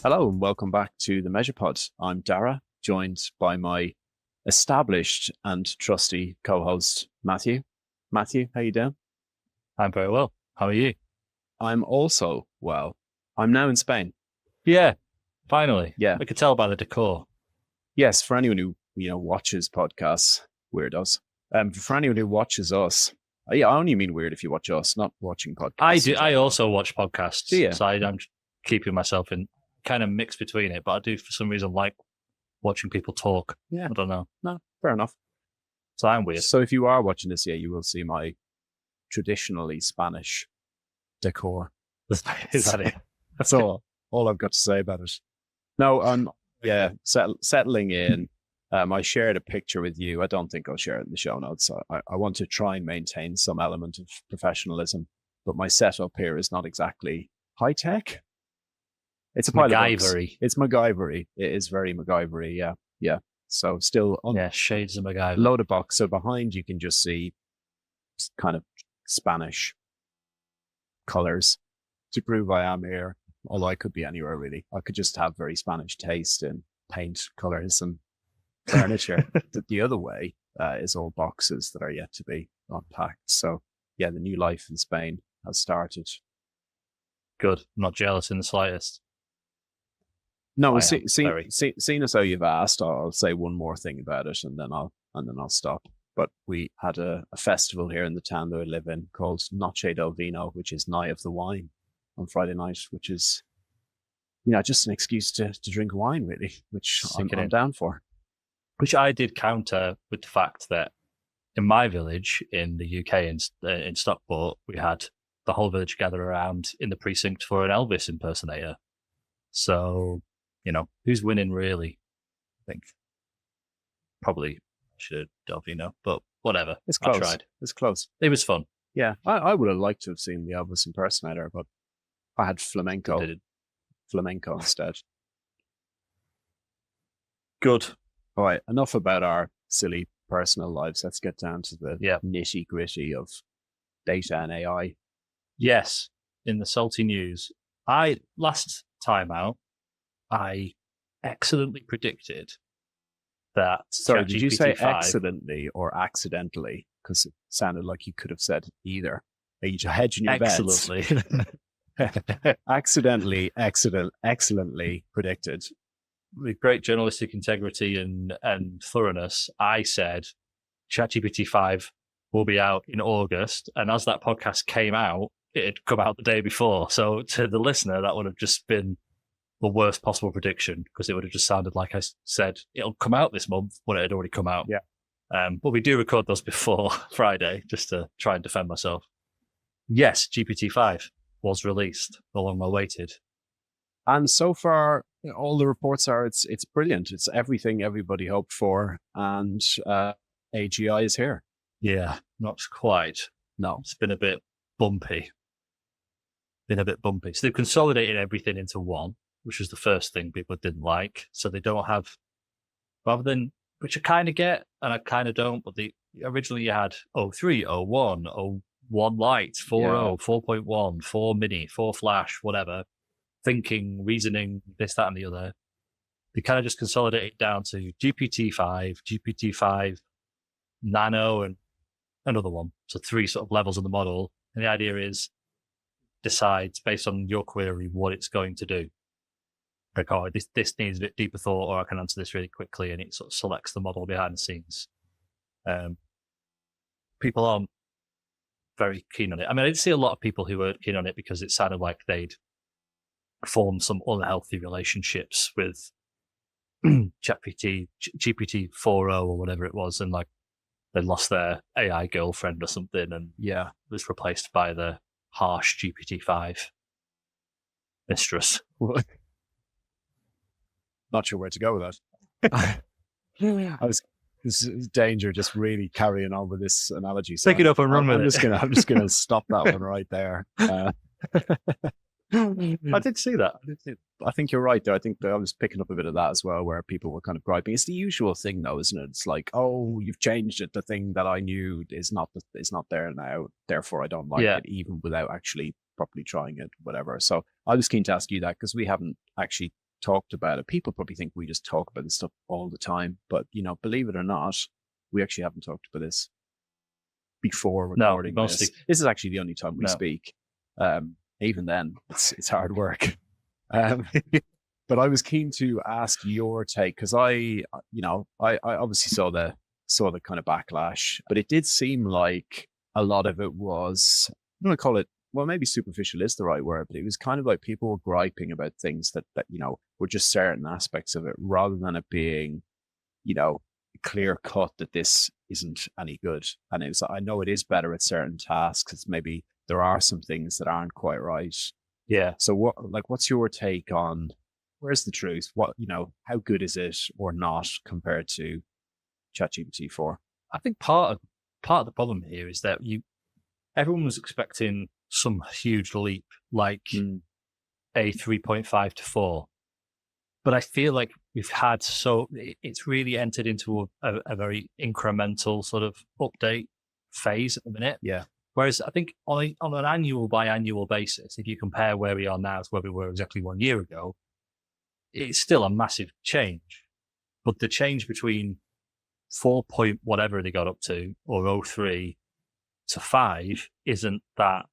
Hello and welcome back to the MeasurePod. I'm Dara, joined by my established and trusty co-host Matthew. Matthew, how you doing? I'm very well. How are you? I'm also well. I'm now in Spain. Yeah, finally. Yeah. I could tell by the decor. Yes, for anyone who watches podcasts, weirdos. For anyone who watches us, I only mean weird if you watch us, not watching podcasts. I do. I also watch podcasts. Do you? So I'm keeping myself in kind of mixed between it, but I do for some reason like watching people talk. Yeah. I don't know. No, fair enough. So I'm weird. So if you are watching this, you will see my traditionally Spanish decor. Is that it? That's all I've got to say about it. No, settling in. I shared a picture with you. I don't think I'll share it in the show notes. I want to try and maintain some element of professionalism, but my setup here is not exactly high tech. It's a pile of books. It's MacGyvery. It is very MacGyvery. Yeah. So still, shades of MacGyver. Load of box. So behind you can just see kind of Spanish colors to prove I am here. Although I could be anywhere really. I could just have very Spanish taste in paint, colors, and furniture. The other way is all boxes that are yet to be unpacked. So yeah, the new life in Spain has started. Good. I'm not jealous in the slightest. No, seeing as how you've asked, I'll say one more thing about it, and then I'll stop. But we had a festival here in the town that I live in called Noche del Vino, which is Night of the Wine, on Friday night, which is just an excuse to drink wine, really, which I'm down for. Which I did counter with the fact that in my village in the UK, in Stockport, we had the whole village gather around in the precinct for an Elvis impersonator. So, who's winning really? I think probably should have Delvino, but whatever. It's close. I tried. It's close. It was fun. Yeah, I would have liked to have seen the Elvis impersonator, but I had flamenco instead. Good. All right, enough about our silly personal lives. Let's get down to the nitty gritty of data and AI. Yes, in the salty news. Last time out, I excellently predicted that. Sorry, did you say excellently or accidentally? Because it sounded like you could have said either. Are you hedging your bets? Accidentally, excellently predicted. With great journalistic integrity and thoroughness, I said ChatGPT 5 will be out in August. And as that podcast came out, it had come out the day before. So to the listener, that would have just been the worst possible prediction, because it would have just sounded like I said it'll come out this month when it had already come out. Yeah. But we do record those before Friday just to try and defend myself. Yes, GPT-5 was released, the long awaited. And so far, all the reports are it's brilliant. It's everything everybody hoped for, and AGI is here. Yeah, not quite. No, it's been a bit bumpy. So they've consolidated everything into one, which was the first thing people didn't like. So they don't have, rather than, which I kind of get and I kind of don't, but originally you had 03, 01, 01 Lite, 4.0, 4.1, 4 Mini, 4 Flash, whatever. Thinking, reasoning, this, that, and the other. They kind of just consolidate it down to GPT-5, GPT-5 Nano, and another one. So 3 sort of levels of the model. And the idea is decides based on your query what it's going to do. Like, oh, this needs a bit deeper thought, or I can answer this really quickly, and it sort of selects the model behind the scenes. People aren't very keen on it. I mean, I did see a lot of people who weren't keen on it because it sounded like they'd formed some unhealthy relationships with GPT 4.0 or whatever it was, and like they lost their AI girlfriend or something, and was replaced by the harsh GPT-5 mistress. Not sure where to go with that. This is danger just really carrying on with this analogy. So take it up and run with it. I'm just gonna stop that one right there. I did see that. I think you're right, though. I think I was picking up a bit of that as well, where people were kind of griping. It's the usual thing, though, isn't it? It's like, oh, you've changed it. The thing that I knew is not there now. Therefore, I don't like it, even without actually properly trying it, whatever. So I was keen to ask you that, because we haven't actually talked about it. People probably think we just talk about this stuff all the time, but believe it or not, we actually haven't talked about this before recording this. This is actually the only time we speak. Even then, it's hard work. But I was keen to ask your take, because I obviously saw the kind of backlash, but it did seem like a lot of it was, I'm going to call it, well, maybe superficial is the right word, but it was kind of like people were griping about things that were just certain aspects of it, rather than it being, clear cut that this isn't any good. And it was, I know it is better at certain tasks. It's maybe there are some things that aren't quite right. Yeah. So what's your take on, where's the truth? What, how good is it or not compared to ChatGPT 4? I think part of the problem here is that everyone was expecting some huge leap, like a 3.5 to 4. But I feel like it's really entered into a very incremental sort of update phase at the minute. Yeah. Whereas I think on an annual biannual basis, if you compare where we are now to where we were exactly 1 year ago, it's still a massive change. But the change between 4 point whatever they got up to, or 03 to 5, isn't that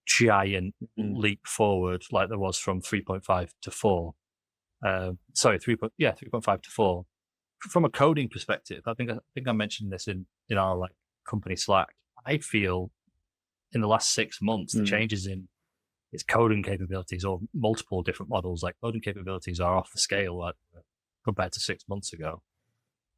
giant leap forward like there was from 3.5 to 4. 3.5 to 4. From a coding perspective, I think I mentioned this in our company Slack. I feel in the last 6 months, the changes in its coding capabilities, or multiple different models, like coding capabilities, are off the scale compared to 6 months ago.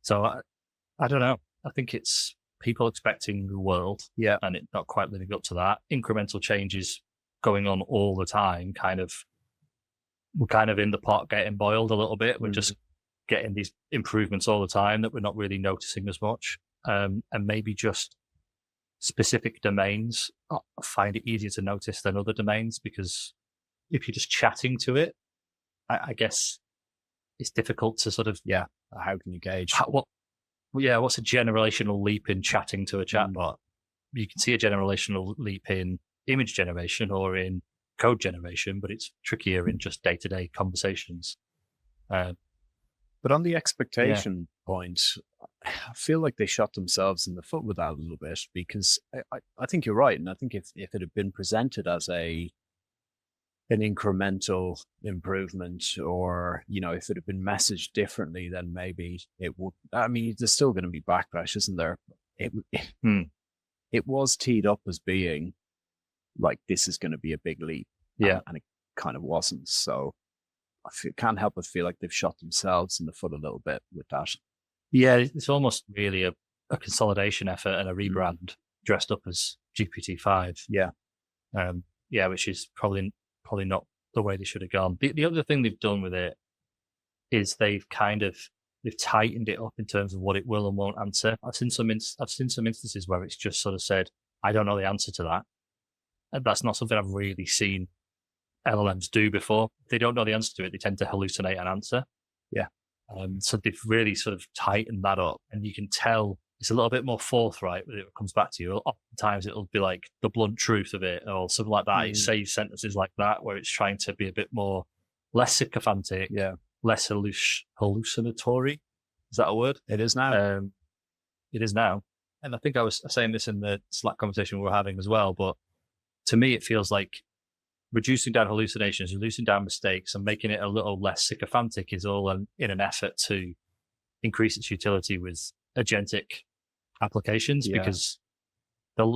So I don't know. I think it's people expecting the world, and it not quite living up to that. Incremental changes going on all the time. We're kind of in the pot getting boiled a little bit. We're just getting these improvements all the time that we're not really noticing as much. And maybe just specific domains, I find it easier to notice than other domains, because if you're just chatting to it, I guess it's difficult to sort of, how can you gauge? What's a generational leap in chatting to a chatbot? You can see a generational leap in image generation or in code generation, but it's trickier in just day-to-day conversations. But on the expectation point, I feel like they shot themselves in the foot with that a little bit, because I think you're right. And I think if it had been presented as an incremental improvement, or, if it had been messaged differently, then maybe it would, there's still going to be backlash, isn't there? It was teed up as being like, this is going to be a big leap. And it kind of wasn't. So I can't help but feel like they've shot themselves in the foot a little bit with that. Yeah, it's almost really a consolidation effort and a rebrand dressed up as GPT-5. Which is probably not the way they should have gone. The other thing they've done with it is they've tightened it up in terms of what it will and won't answer. I've seen some instances where it's just sort of said, I don't know the answer to that. And that's not something I've really seen LLMs do before. If they don't know the answer to it, they tend to hallucinate an answer. So they've really sort of tightened that up, and you can tell it's a little bit more forthright when it comes back to you. Oftentimes it'll be like the blunt truth of it or something like that. It says sentences like that where it's trying to be a bit more, less sycophantic, less hallucinatory. Is that a word? It is now. It is now. And I think I was saying this in the Slack conversation we were having as well, but to me, it feels like reducing down hallucinations, reducing down mistakes, and making it a little less sycophantic is all in an effort to increase its utility with agentic applications, because the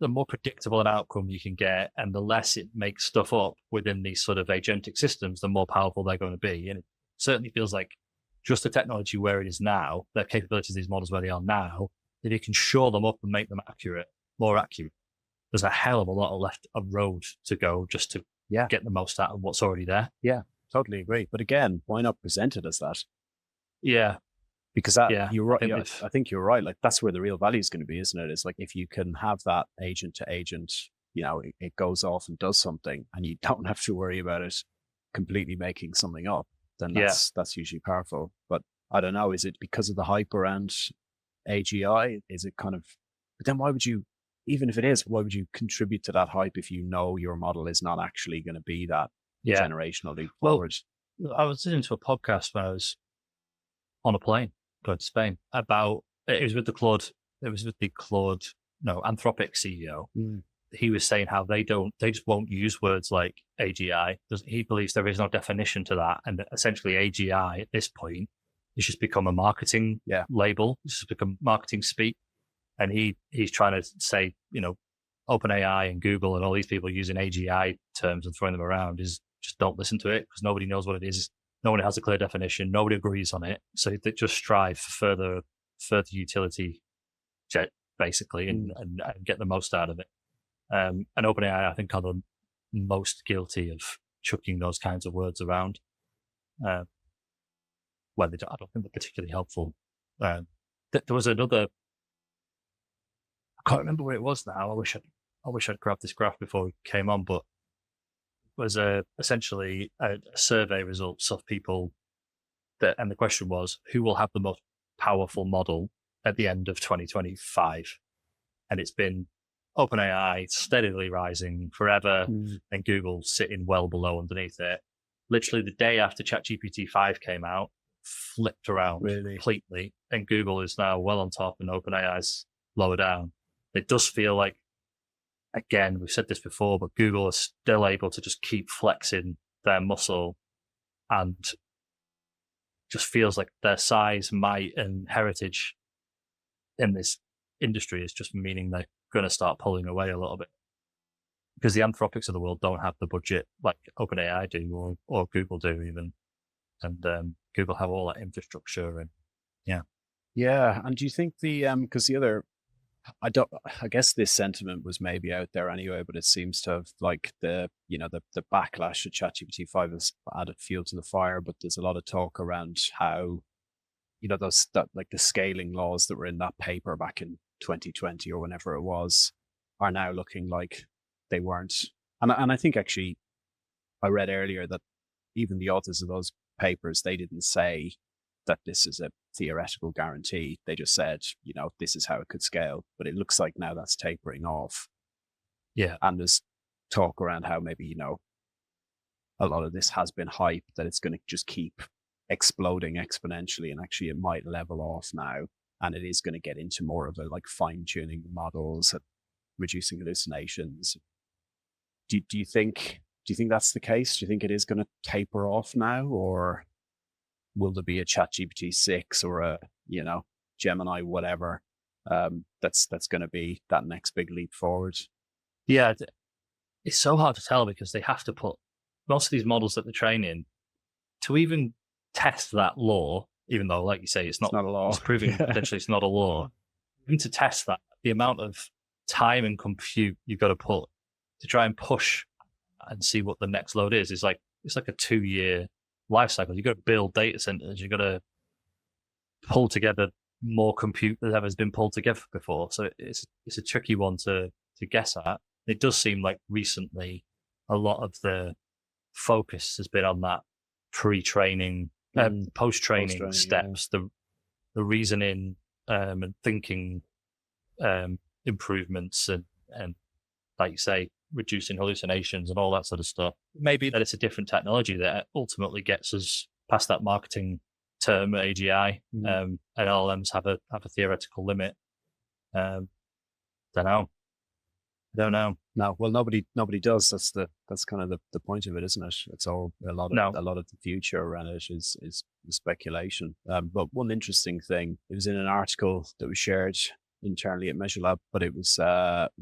more predictable an outcome you can get, and the less it makes stuff up within these sort of agentic systems, the more powerful they're going to be. And it certainly feels like just the technology where it is now, the capabilities of these models where they are now, if you can shore them up and make them more accurate, there's a hell of a lot of road to go just to get the most out of what's already there. Yeah, totally agree. But again, why not present it as that? Yeah. Because you're right. I think you're right. Like, that's where the real value is going to be, isn't it? It's like, if you can have that agent to agent, it goes off and does something, and you don't have to worry about it completely making something up, then that's usually powerful. But I don't know, is it because of the hype around AGI? Is it kind of, but then why would you, even if it is, why would you contribute to that hype if you know your model is not actually going to be that generational leap forward? I was listening to a podcast when I was on a plane going to Spain about, it was with the Anthropic CEO. He was saying how they just won't use words like AGI. He believes there is no definition to that. And that essentially AGI at this point has just become a marketing label. It's just become marketing speak. And he's trying to say, OpenAI and Google and all these people using AGI terms and throwing them around is just don't listen to it, because nobody knows what it is. No one has a clear definition. Nobody agrees on it. So they just strive for further utility, basically, and get the most out of it. And OpenAI, I think, are the most guilty of chucking those kinds of words around, where I don't think they're particularly helpful. There was another, I can't remember where it was now. I wish I'd grabbed this graph before we came on, but it was essentially a survey results of people and the question was, who will have the most powerful model at the end of 2025? And it's been OpenAI steadily rising forever, and Google sitting well below underneath it. Literally the day after ChatGPT 5 came out, flipped around completely, and Google is now well on top and OpenAI's lower down. It does feel like, again, we've said this before, but Google is still able to just keep flexing their muscle, and just feels like their size, might, and heritage in this industry is just meaning they're going to start pulling away a little bit, because the Anthropics of the world don't have the budget like OpenAI do or Google do even, and Google have all that infrastructure and And do you think because the other, I guess this sentiment was maybe out there anyway, but it seems to have the backlash of ChatGPT 5 has added fuel to the fire. But there's a lot of talk around how the scaling laws that were in that paper back in 2020 or whenever it was are now looking like they weren't. And I think actually I read earlier that even the authors of those papers, they didn't say that this is a theoretical guarantee. They just said, this is how it could scale. But it looks like now that's tapering off. Yeah. And there's talk around how maybe, a lot of this has been hype, that it's going to just keep exploding exponentially, and actually it might level off now. And it is going to get into more of a fine-tuning models, reducing hallucinations. Do you think that's the case? Do you think it is going to taper off now, or will there be a ChatGPT 6 or a Gemini whatever that's going to be that next big leap forward? Yeah, it's so hard to tell, because they have to put most of these models that they're training to even test that law. Even though, like you say, it's not a law. It's proving potentially it's not a law. Even to test that, the amount of time and compute you've got to put to try and push and see what the next load is like it's like a 2-year life cycle. You've got to build data centers. You've got to pull together more compute than ever has been pulled together before. So it's a tricky one to guess at. It does seem like recently a lot of the focus has been on that pre-training, post-training steps, the reasoning and thinking improvements, and like you say, reducing hallucinations and all that sort of stuff. Maybe that it's a different technology that ultimately gets us past that marketing term AGI, and LLMs have a theoretical limit. Don't know. No, well, nobody does. That's kind of the point of it, isn't it? It's all a lot of the future around it is speculation. But one interesting thing, it was in an article that was shared internally at Measure Lab, but it was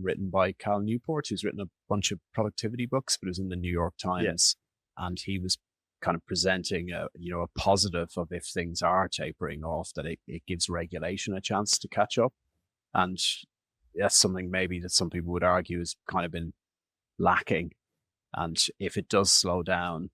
written by Cal Newport, who's written a bunch of productivity books, but it was in the New York Times, and he was kind of presenting a positive of, if things are tapering off, that it gives regulation a chance to catch up. And that's something maybe that some people would argue has kind of been lacking. And if it does slow down,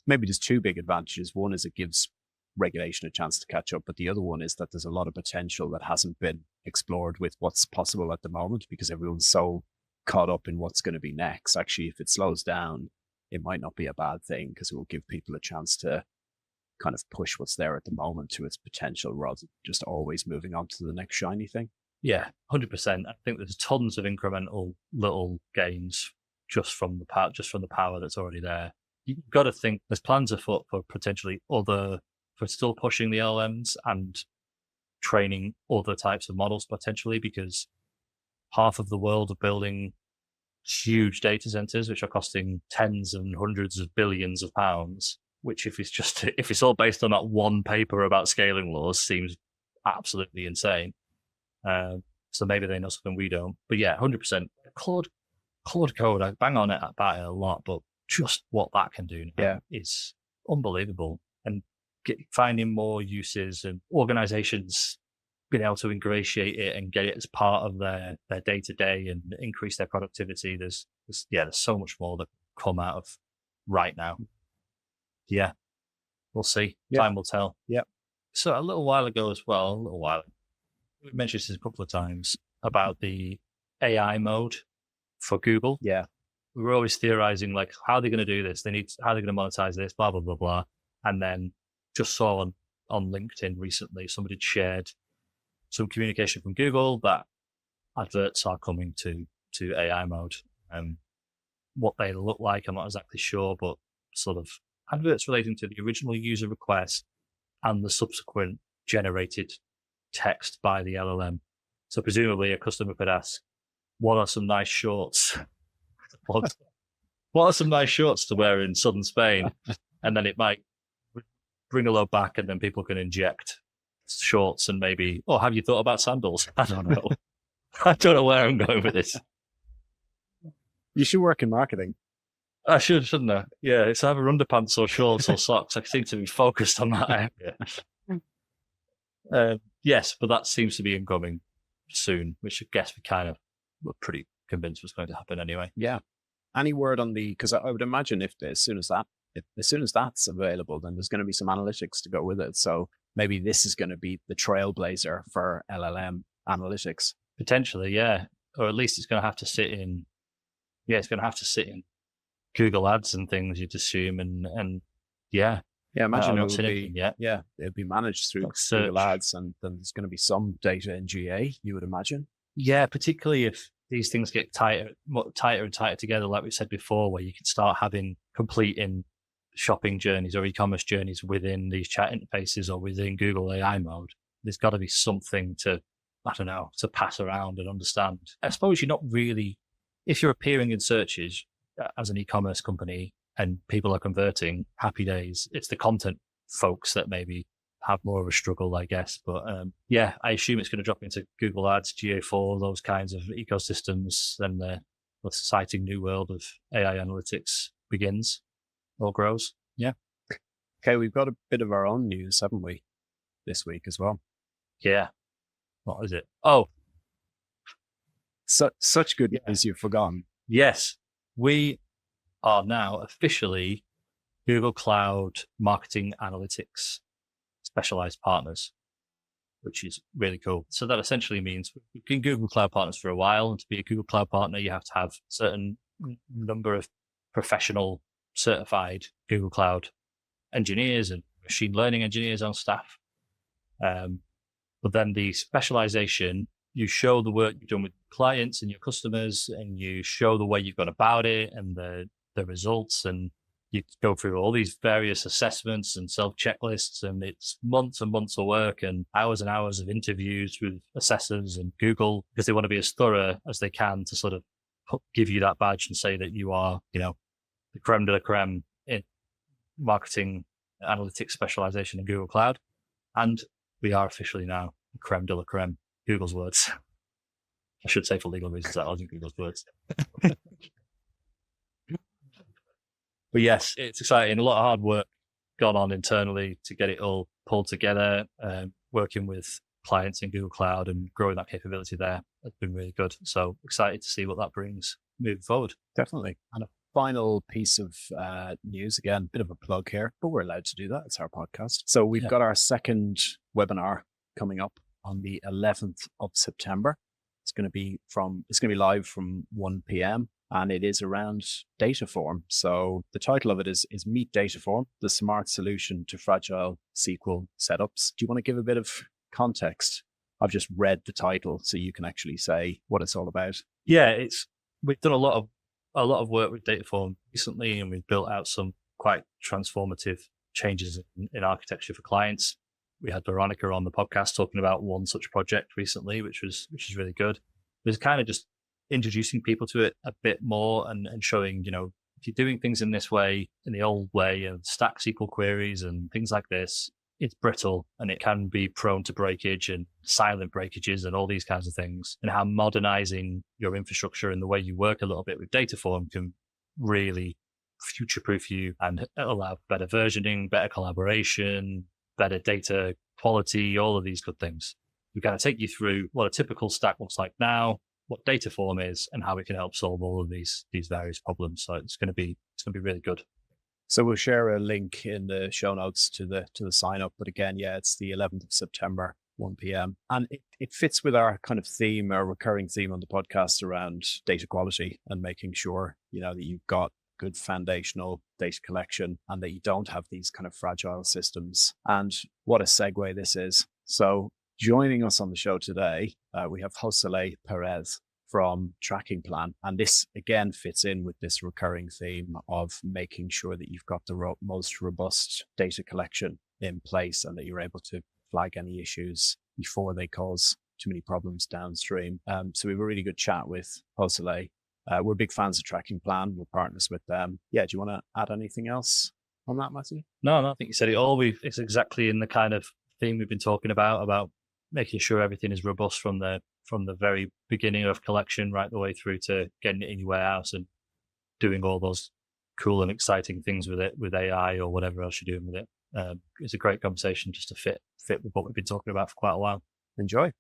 maybe there's two big advantages. One is it gives regulation a chance to catch up, but the other one is that there's a lot of potential that hasn't been explored with what's possible at the moment, because everyone's so caught up in what's going to be next. Actually, if it slows down, it might not be a bad thing, because it will give people a chance to kind of push what's there at the moment to its potential, rather than just always moving on to the next shiny thing. Yeah, 100%. I think there's tons of incremental little gains just from the power that's already there. you've got to think there's plans afoot for potentially for still pushing the LLMs and training other types of models potentially, because half of the world are building huge data centers, which are costing tens and hundreds of billions of pounds, which if it's all based on that one paper about scaling laws seems absolutely insane. So maybe they know something we don't. But yeah, 100%. Claude Code, I bang on it about it a lot, but just what that can do now is unbelievable. And finding more uses and organizations being able to ingratiate it and get it as part of their day-to-day and increase their productivity. There's so much more that come out of right now. Yeah, we'll see. Yeah. Time will tell. Yeah. So a little while ago as well, we mentioned this a couple of times about the AI mode for Google. Yeah. We were always theorizing, like, how are they going to do this? How are they going to monetize this? Blah, blah, blah, blah. And then just saw on LinkedIn recently, somebody shared some communication from Google that adverts are coming to AI mode. What they look like, I'm not exactly sure, but sort of adverts relating to the original user request and the subsequent generated text by the LLM. So presumably a customer could ask, what are some nice shorts? What are some nice shorts to wear in southern Spain? And then it might bring a load back, and then people can inject shorts and maybe, have you thought about sandals? I don't know. I don't know where I'm going with this. You should work in marketing. I should, shouldn't I? Yeah, it's either underpants or shorts or socks. I seem to be focused on that area. Yes, but that seems to be incoming soon, which I guess we're pretty convinced was going to happen anyway. Yeah. Any word on because I would imagine as soon as that's available, then there's going to be some analytics to go with it. So maybe this is going to be the trailblazer for LLM analytics. Potentially, yeah. Or at least it's going to have to sit in Google Ads and things, you'd assume. And yeah. Yeah, imagine it would be, it'd be managed through search. Google Ads, and then there's going to be some data in GA, you would imagine. Yeah, particularly if these things get tighter and tighter together, like we said before, where you can start completing shopping journeys or e-commerce journeys within these chat interfaces or within Google AI mode. There's got to be something to pass around and understand. I suppose you're not really, if you're appearing in searches as an e-commerce company and people are converting, happy days. It's the content folks that maybe have more of a struggle, I guess. But I assume it's going to drop into Google Ads, GA4, those kinds of ecosystems. Then the exciting new world of AI analytics begins or grows. Yeah. Okay, we've got a bit of our own news, haven't we, this week as well? Yeah. What is it? Oh. Such good news you've forgotten. Yes. We are now officially Google Cloud Marketing Analytics specialized partners, which is really cool. So that essentially means we've been Google Cloud partners for a while, and to be a Google Cloud partner, you have to have a certain number of professional certified Google Cloud engineers and machine learning engineers on staff. But then the specialization, you show the work you've done with clients and your customers, and you show the way you've gone about it and the results, and you go through all these various assessments and self-checklists, and it's months and months of work and hours of interviews with assessors and Google, because they want to be as thorough as they can to sort of give you that badge and say that you are, the creme de la creme in marketing analytics specialization in Google Cloud. And we are officially now creme de la creme, Google's words. I should say for legal reasons that wasn't Google's words. But yes, it's exciting. A lot of hard work gone on internally to get it all pulled together, working with clients in Google Cloud and growing that capability there. It's been really good. So excited to see what that brings moving forward. Definitely. And a final piece of news, again, bit of a plug here, but we're allowed to do that. It's our podcast. So we've got our second webinar coming up on the 11th of September. It's going to be live from 1 p.m. and it is around Dataform. So the title of it is Meet Dataform, the smart solution to fragile SQL setups. Do you want to give a bit of context? I've just read the title so you can actually say what it's all about. Yeah, we've done a lot of work with Dataform recently, and we've built out some quite transformative changes in architecture for clients. We had Veronica on the podcast talking about one such project recently, which is really good. It was kind of just introducing people to it a bit more and showing, if you're doing things in this way, in the old way, and stack SQL queries and things like this, it's brittle and it can be prone to breakage and silent breakages and all these kinds of things. And how modernizing your infrastructure and the way you work a little bit with Dataform can really future-proof you and allow better versioning, better collaboration, better data quality, all of these good things. We're going to take you through what a typical stack looks like now, what Dataform is, and how it can help solve all of these various problems. So it's going to be really good. So we'll share a link in the show notes to the sign up. But again, it's the 11th of September, 1 p.m. And it fits with our kind of theme, our recurring theme on the podcast around data quality and making sure, that you've got good foundational data collection and that you don't have these kind of fragile systems. And what a segue this is. So joining us on the show today, we have Josele Perez from Trackingplan. And this again fits in with this recurring theme of making sure that you've got the most robust data collection in place and that you're able to flag any issues before they cause too many problems downstream. So we have a really good chat with Josele. We're big fans of Trackingplan. We're partners with them. Yeah, do you want to add anything else on that, Matthew? No, I think you said it all. It's exactly in the kind of theme we've been talking about making sure everything is robust from the very beginning of collection right the way through to getting it in your warehouse and doing all those cool and exciting things with it, with AI or whatever else you're doing with it. It's a great conversation just to fit with what we've been talking about for quite a while. Enjoy.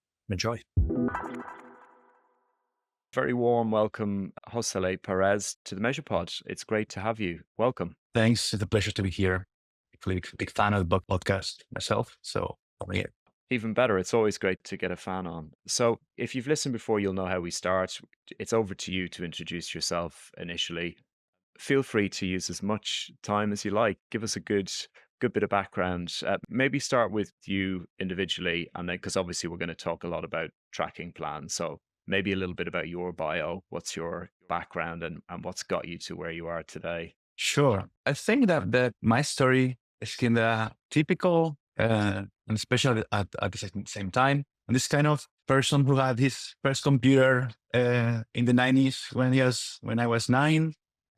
Very warm welcome, Josele Perez, to the MeasurePod. It's great to have you. Welcome. Thanks. It's a pleasure to be here. Actually, a big fan of the podcast myself. So I'm here. Even better. It's always great to get a fan on. So if you've listened before, you'll know how we start. It's over to you to introduce yourself initially. Feel free to use as much time as you like. Give us a good bit of background. Maybe start with you individually, and then, because obviously we're going to talk a lot about Trackingplan. So maybe a little bit about your bio. What's your background and what's got you to where you are today? Sure. I think that my story is kind of typical, and especially at the same time. And this kind of person who had his first computer in the 90s when I was 9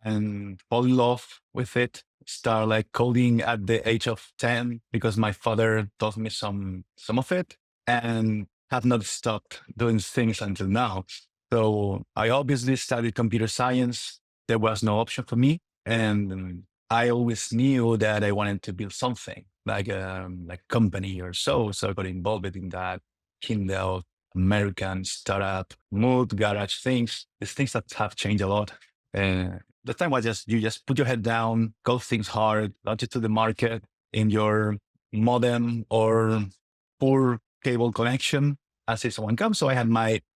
and fall in love with it. Start like coding at the age of 10 because my father taught me some of it and have not stopped doing things until now. So I obviously studied computer science. There was no option for me. And I always knew that I wanted to build something like a company or so. So I got involved in that Kindle, American startup, mood, garage things, these things that have changed a lot. The time was you just put your head down, go things hard, launch it to the market in your modem or poor cable connection as if someone comes. So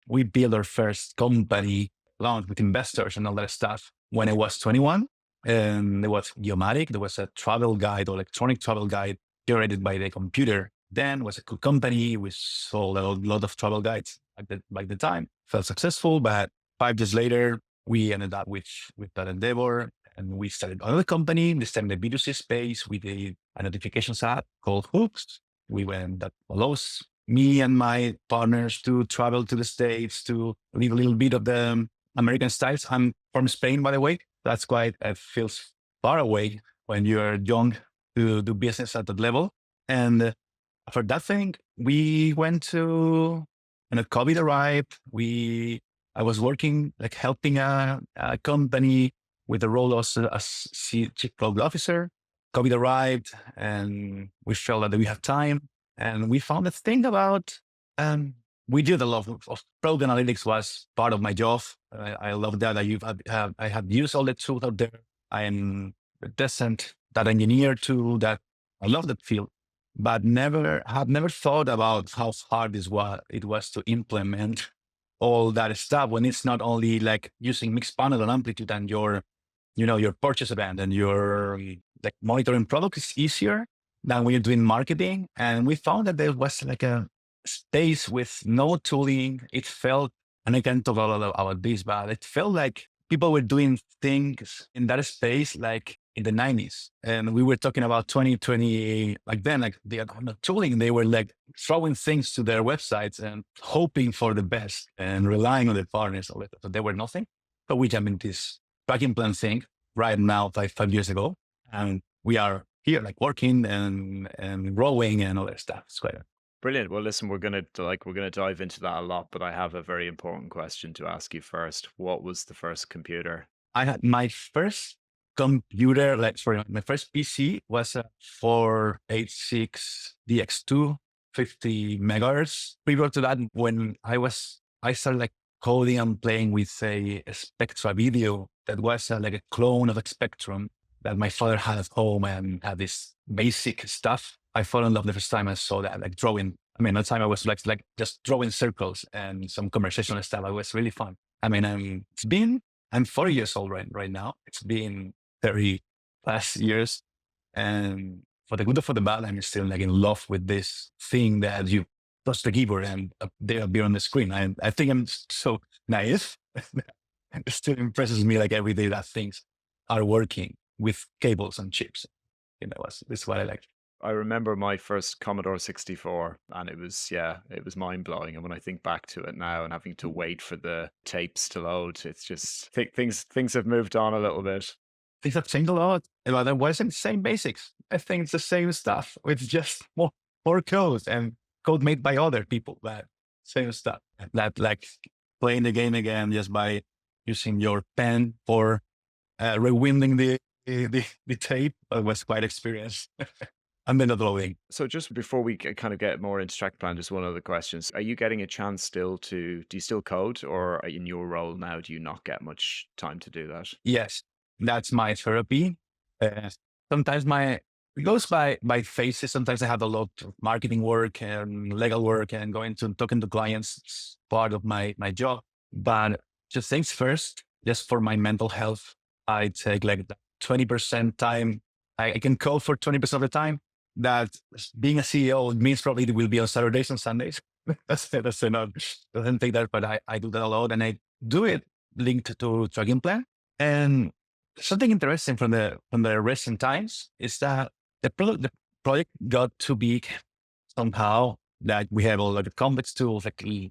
we built our first company, launched with investors and all that stuff when I was 21. And there was Geomatic. There was a travel guide, or electronic travel guide generated by the computer. Then was a cool company. We sold a lot of travel guides by the time. Felt successful, but 5 years later, we ended up with that endeavor, and we started another company, this time in the B2C space, with a notifications app called Hooks. That allows me and my partners to travel to the States, to live a little bit of the American styles. I'm from Spain, by the way. That's it feels far away when you're young to do business at that level. And for that thing, we went to, COVID arrived. I was working, helping a company with the role as chief product officer. COVID arrived and we felt that we have time, and we found a thing about, we did a lot of product analytics was part of my job. I love that. I have used all the tools out there. I am a decent data engineer too, that I love that field, but have never thought about how hard it was to implement all that stuff when it's not only like using mixed panel and amplitude and your purchase event and your monitoring product is easier than when you're doing marketing. And we found that there was a space with no tooling. It felt, and I can talk a lot about this, but it felt like people were doing things in that space, like in the 90s. And we were talking about 2020, like then, like the tooling, they were like throwing things to their websites and hoping for the best and relying on the partners. So there were nothing. But we jumped into this Trackingplan thing right now, 5 years ago. And we are here like working and growing and all that stuff. It's quite Brilliant. Well, listen, we're gonna dive into that a lot, but I have a very important question to ask you first. What was the first computer? I had my first computer, my first PC was a 486 DX2, 50 megahertz. Prior to that, when I started like coding and playing with a Spectra video that was like a clone of a Spectrum that my father had at home and had this basic stuff. I fell in love the first time I saw that, like drawing. I mean, at the time I was like just drawing circles and some conversational stuff. It was really fun. I mean, I'm 40 years old right now. It's been 30 plus years. And for the good or for the bad, I'm still like in love with this thing that you touch the keyboard and they appear on the screen. I think I'm so naive. It still impresses me like every day that things are working with cables and chips. This is what I like. I remember my first Commodore 64 and it was mind blowing. And when I think back to it now and having to wait for the tapes to load, it's just things have moved on a little bit. Things have changed a lot, but it wasn't the same basics. I think it's the same stuff. It's just more code and code made by other people, but same stuff. That like playing the game again just by using your pen for rewinding the tape was quite experience. And then uploading. So just before we kind of get more into Trackingplan, just one other question. Are you getting a chance still do you still code, or in your role now, do you not get much time to do that? Yes, that's my therapy. Sometimes it goes by phases. Sometimes I have a lot of marketing work and legal work and talking to clients. It's part of my job. But just things first, just for my mental health, I take like 20% time. I can code for 20% of the time. That being a CEO means probably it will be on Saturdays and Sundays. That's not, doesn't take that, but I do that a lot, and I do it linked to Trackingplan. And something interesting from the recent times is that the project got too big somehow. That we have a lot of complex tools, like a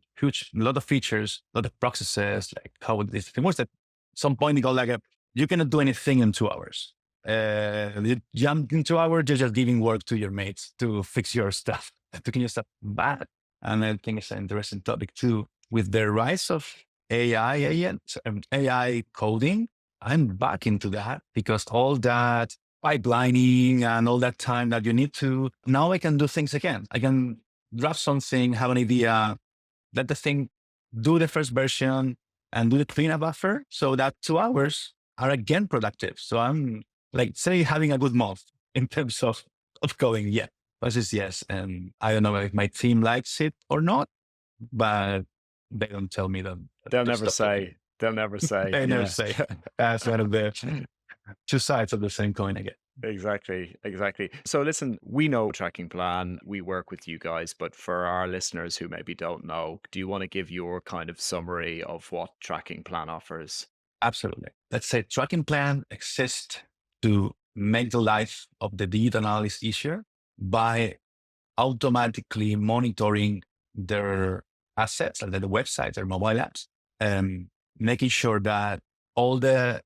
lot of features, a lot of processes, like how this thing works. At some point, you go like you cannot do anything in 2 hours. You jump in 2 hours, you're just giving work to your mates to fix your stuff, to get your stuff back. And I think it's an interesting topic too. With the rise of AI coding, I'm back into that because all that pipelining and all that time that you need to, now I can do things again. I can draft something, have an idea, let the thing do the first version and do the cleanup buffer. So that 2 hours are again productive. So I'm like, say, having a good month in terms of coding. Yeah, but it's yes. And I don't know if my team likes it or not, but they don't tell me that. They'll never say. They'll never say. They never say. That's one of the two sides of the same coin, I guess. Exactly. So listen, we know Trackingplan, we work with you guys, but for our listeners who maybe don't know, do you want to give your kind of summary of what Trackingplan offers? Absolutely. Let's say Trackingplan exists to make the life of the digital analyst easier by automatically monitoring their assets, like the websites, their mobile apps, and making sure that all the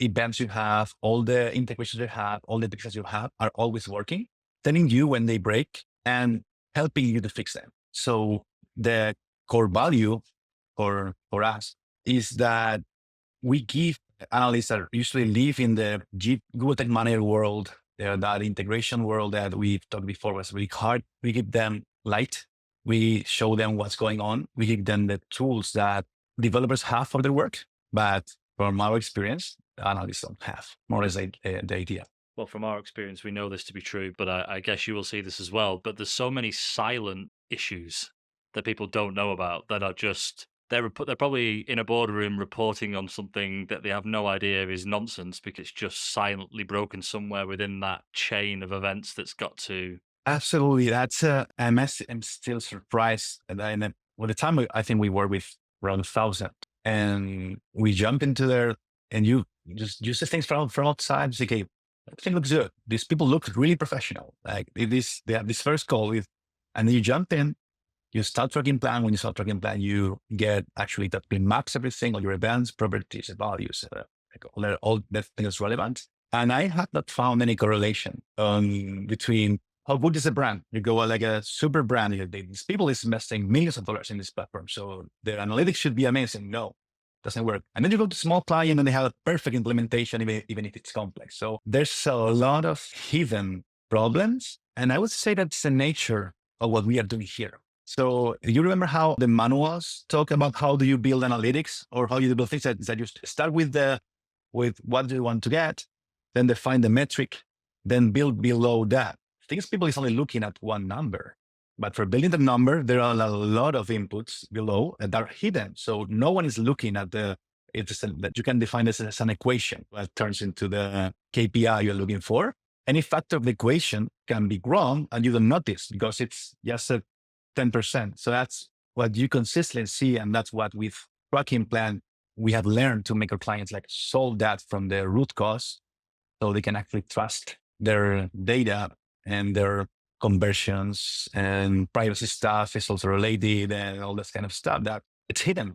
events you have, all the integrations you have, all the pixels you have are always working, telling you when they break and helping you to fix them. So the core value for us is that we give analysts that usually live in the Google Tag Manager world, that integration world that we've talked before was really hard. We give them light. We show them what's going on. We give them the tools that developers have for their work, but from our experience, analysts don't have. More or less the idea. Well, from our experience, we know this to be true, but I guess you will see this as well. But there's so many silent issues that people don't know about that are just, they're probably in a boardroom reporting on something that they have no idea is nonsense because it's just silently broken somewhere within that chain of events that's got to. Absolutely. That's I'm still surprised. And with the time, I think we were with around 1,000, and we jump into there and you just use the things from outside. It's like, okay, everything looks good. These people look really professional. Like they have this first call with, and then you jump in, you start Trackingplan. When you start Trackingplan, you get actually that maps everything, all your events, properties, values, like all that thing is relevant. And I have not found any correlation between how good is the brand. You go like a super brand, these people is investing millions of dollars in this platform, so their analytics should be amazing. No, doesn't work. And then you go to small client and they have a perfect implementation, even if it's complex. So there's a lot of hidden problems. And I would say that's the nature of what we are doing here. So you remember how the manuals talk about how do you build analytics or how you build things that you start with what do you want to get, then define the metric, then build below that. Things people is only looking at one number. But for building the number, there are a lot of inputs below that are hidden. So no one is looking at that you can define this as an equation that turns into the KPI you're looking for. Any factor of the equation can be wrong and you don't notice because it's just a 10%. So that's what you consistently see. And that's what with Trackingplan, we have learned to make our clients like solve that from the root cause so they can actually trust their data and their conversions and privacy stuff is also related and all this kind of stuff that it's hidden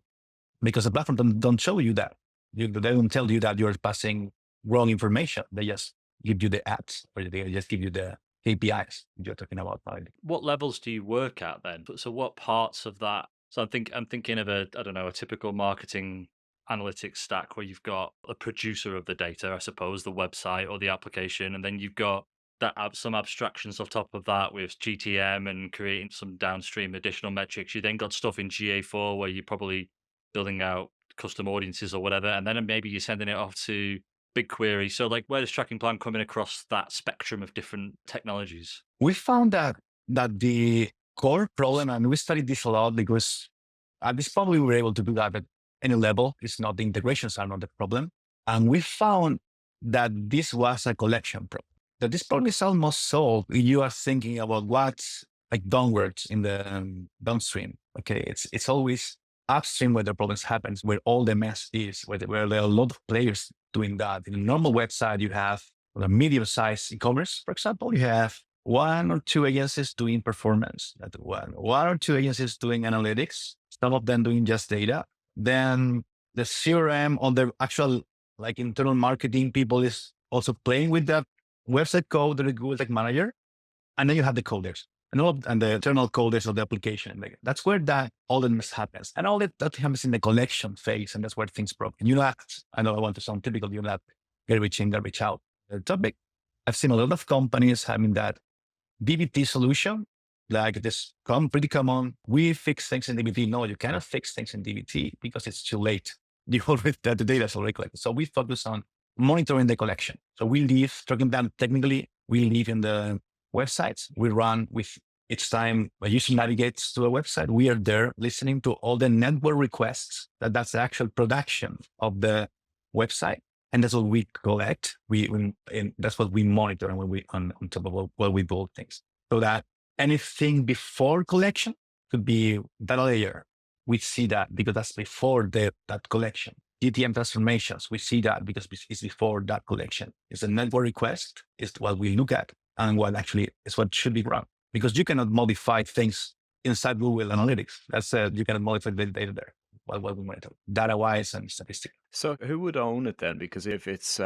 because the platform don't show you that. They don't tell you that you're passing wrong information. They just give you the ads or they just give you the KPIs you're talking about. What levels do you work at then? So what parts of that? So I'm thinking of a typical marketing analytics stack where you've got a producer of the data, I suppose, the website or the application, and then you've got some abstractions on top of that with GTM and creating some downstream additional metrics. You then got stuff in GA4 where you're probably building out custom audiences or whatever, and then maybe you're sending it off to BigQuery. So like, where does Trackingplan come in across that spectrum of different technologies? We found that the core problem, and we studied this a lot because at this point we were able to do that at any level. It's not the integrations are not the problem. And we found that this was a collection problem. That this problem is almost solved. You are thinking about what's like downwards in the downstream. Okay, it's always upstream where the problems happens, where all the mess is, where there are a lot of players doing that. In a normal website, you have a medium-sized e-commerce, for example, you have one or two agencies doing performance, one or two agencies doing analytics, some of them doing just data. Then the CRM on the actual like internal marketing people is also playing with that website code that Google Tag Manager. And then you have the coders and the internal coders of the application. Like, that's where all the mess happens. And all that happens in the collection phase. And that's where things broken. I know I want to sound typical, you not garbage in, garbage out topic. I've seen a lot of companies having that DBT solution, like this pretty common. We fix things in DBT. No, you cannot fix things in DBT because it's too late. The data is already collected. So we focus on monitoring the collection. So we leave Trackingplan technically, we live in the websites. We run with each time a user navigates to a website, we are there listening to all the network requests. That's the actual production of the website. And that's what we collect. And that's what we monitor and when we on top of what we build things. So that anything before collection could be data layer. We see that because that's before that collection. GTM transformations, we see that because it's before that collection. It's a network request, is what we look at and what actually is what should be run. Because you cannot modify things inside Google Analytics. That's you cannot modify the data there. What we monitor, data-wise and statistically. So who would own it then? Because if it's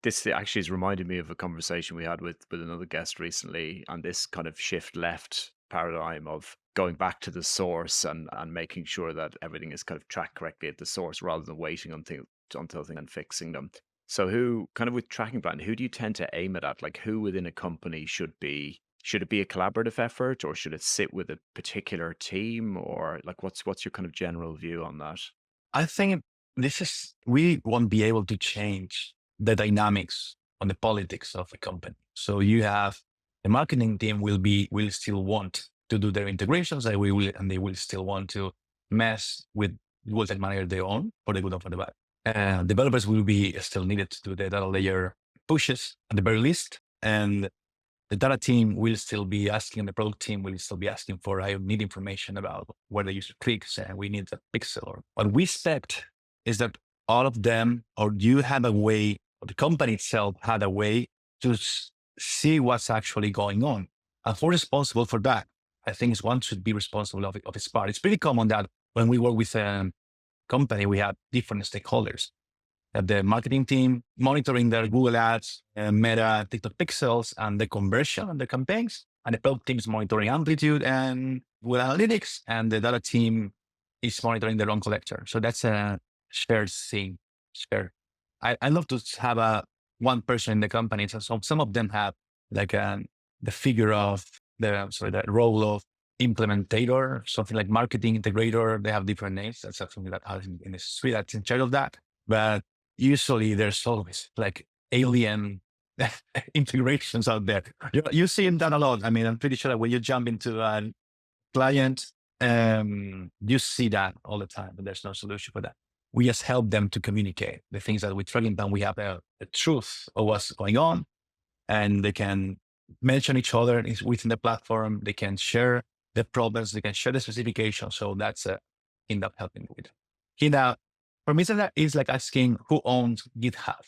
this actually has reminded me of a conversation we had with another guest recently on this kind of shift left paradigm of going back to the source and making sure that everything is kind of tracked correctly at the source rather than waiting until things and fixing them. So who kind of with Trackingplan, who do you tend to aim it at? Like who within a company should it be a collaborative effort or should it sit with a particular team or like what's your kind of general view on that? I think we won't be able to change the dynamics on the politics of a company. So you have the marketing team will still want to do their integrations and they will still want to mess with Google Tag Manager they own for the good or for the bad. Developers will be still needed to do the data layer pushes at the very least. And the data team will still be asking, the product team will still be asking for, I need information about where the user clicks and we need a pixel. What we expect is that all of them, or you have a way, or the company itself had a way to see what's actually going on. And who's responsible for that? I think one should be responsible of his part. It's pretty common that when we work with a company, we have different stakeholders. The marketing team monitoring their Google Ads, Meta, TikTok pixels, and the conversion on the campaigns. And the product team is monitoring amplitude and Google Analytics. And the data team is monitoring their own collector. So that's a shared thing. Shared. I love to have one person in the company. So some of them have like the figure of the role of implementator, something like marketing integrator. They have different names. That's something that in the street that's in charge of that. But usually there's always like alien integrations out there. You see that a lot. I mean, I'm pretty sure that when you jump into a client, you see that all the time, but there's no solution for that. We just help them to communicate the things that with Trackingplan, we have the truth of what's going on, and they can mention each other within the platform. They can share the problems. They can share the specifications. So that's end up helping with. For me, that is like asking who owns GitHub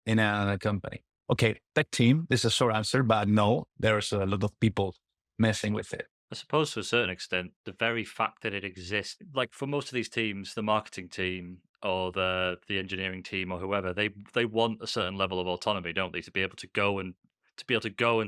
in a company. Okay, tech team, this is a short answer, but no, there's a lot of people messing with it. I suppose to a certain extent, the very fact that it exists, like for most of these teams, the marketing team or the engineering team or whoever, they want a certain level of autonomy, don't they, to be able to go and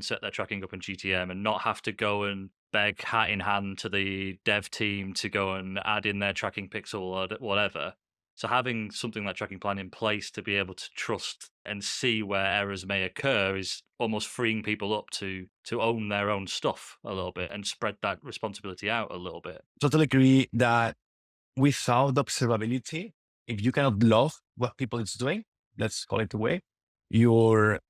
set their tracking up in GTM and not have to go and beg hat in hand to the dev team to go and add in their tracking pixel or whatever. So having something like Trackingplan in place to be able to trust and see where errors may occur is almost freeing people up to own their own stuff a little bit and spread that responsibility out a little bit. Totally agree that without observability, if you cannot log what people is doing, let's call it the way, you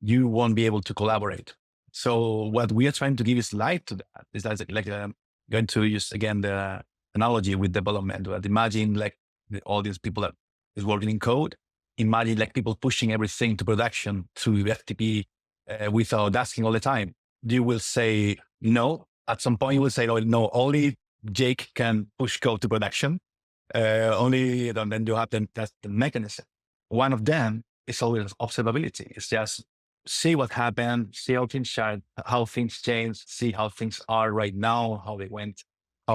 won't be able to collaborate. So what we are trying to give is light to that. Is that like going to use again the analogy with development. But imagine like all these people that is working in code. Imagine like people pushing everything to production through FTP without asking all the time. You will say no. At some point, you will say, oh, no, only Jake can push code to production. Then you have that's the mechanism. One of them is always observability. It's just see what happened, see how things change, how things change, see how things are right now, how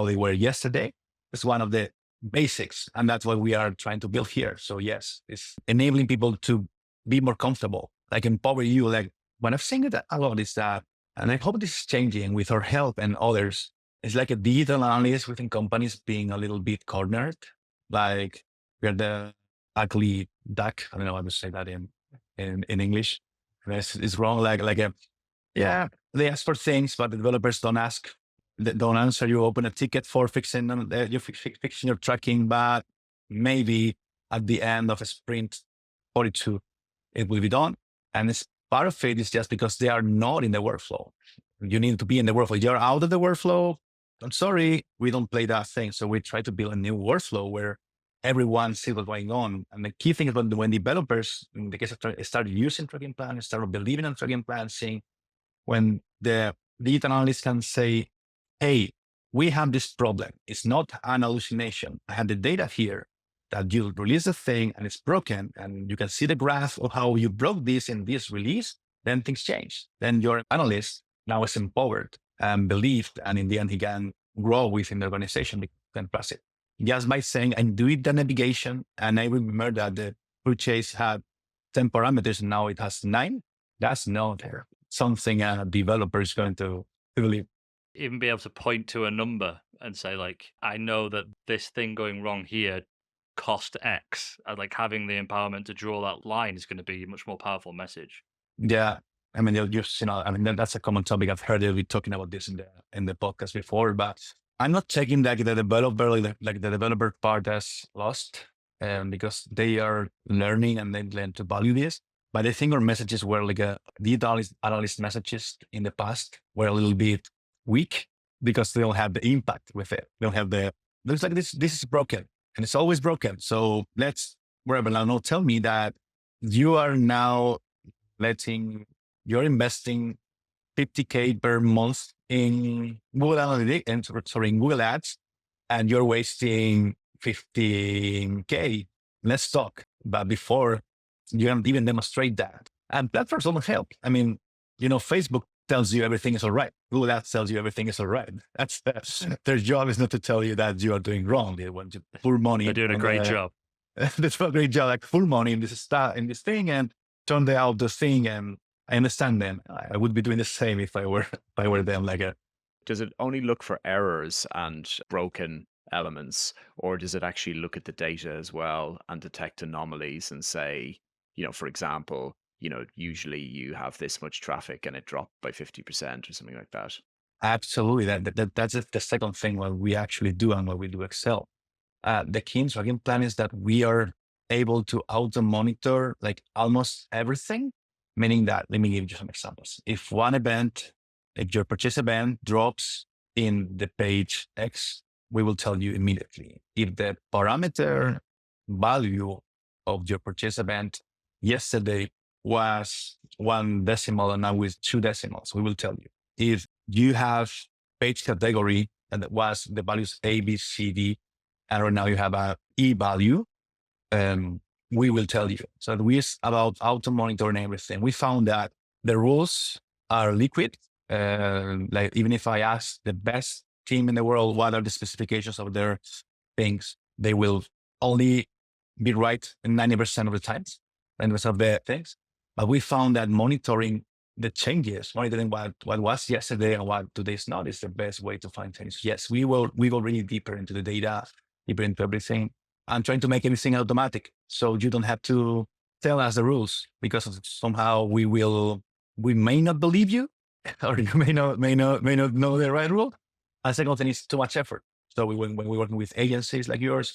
they were yesterday. It's one of the basics. And that's what we are trying to build here. So yes, it's enabling people to be more comfortable, like empower you. Like when I've seen it a lot is that, and I hope this is changing with our help and others, it's like a digital analyst within companies being a little bit cornered. Like we're the ugly duck. I don't know how to say that in English. It's wrong. Yeah, they ask for things, but the developers don't ask. They don't answer. You open a ticket for fixing your tracking, but maybe at the end of a sprint 42, it will be done. And it's part of it is just because they are not in the workflow. You need to be in the workflow. You're out of the workflow. I'm sorry, we don't play that thing. So we try to build a new workflow where everyone sees what's going on. And the key thing is when developers, in the case of start using Trackingplan, start believing in Trackingplan, seeing when the digital analyst can say, hey, we have this problem. It's not an hallucination. I have the data here that you release the thing and it's broken. And you can see the graph of how you broke this in this release. Then things change. Then your analyst now is empowered and believed. And in the end, he can grow within the organization and trust it. Just by saying, I do it the navigation. And I remember that the purchase had 10 parameters. And now it has 9. That's not something a developer is going to believe. Even be able to point to a number and say, like, I know that this thing going wrong here cost X. And like having the empowerment to draw that line is going to be a much more powerful message. Yeah. I mean, that's a common topic. I've heard you talking about this in the podcast before, but I'm not taking like the developer part as lost because they are learning and they learn to value this. But I think our messages were like digital analyst messages in the past were a little bit weak because they don't have the impact with it. They don't have there's like this is broken and it's always broken. So now tell me that you are now you're investing $50,000 per month in Google Analytics in Google Ads, and you're wasting $15,000. Let's talk. But before you can't even demonstrate that. And platforms don't help. I mean, Facebook tells you everything is all right. Google Ads tells you everything is all right. That's their job is not to tell you that you are doing wrong. They want to pour money. They're doing a great job. They do a great job, like full money in this thing, and turn out the thing. And I understand them. I would be doing the same if I were them. Does it only look for errors and broken elements, or does it actually look at the data as well and detect anomalies and say, for example, usually you have this much traffic and it dropped by 50% or something like that? Absolutely. That's the second thing what we actually do and what we do excel. The key in Trackingplan is that we are able to auto monitor like almost everything, meaning that, let me give you some examples. If your purchase event drops in the page X, we will tell you immediately. If the parameter value of your purchase event yesterday was 1 decimal and now with 2 decimals, we will tell you. If you have page category and that was the values A, B, C, D, and right now you have a E value, we will tell you. So we is about auto monitoring everything. We found that the rules are liquid. Like even if I ask the best team in the world, what are the specifications of their things, they will only be right in 90% of the times, 90% of the things. But we found that monitoring the changes, monitoring what was yesterday and what today is not, is the best way to find things. Yes, we go really deeper into the data, deeper into everything, and trying to make everything automatic. So you don't have to tell us the rules, because somehow we may not believe you, or you may not know the right rule. And second thing is too much effort. So when we're working with agencies like yours,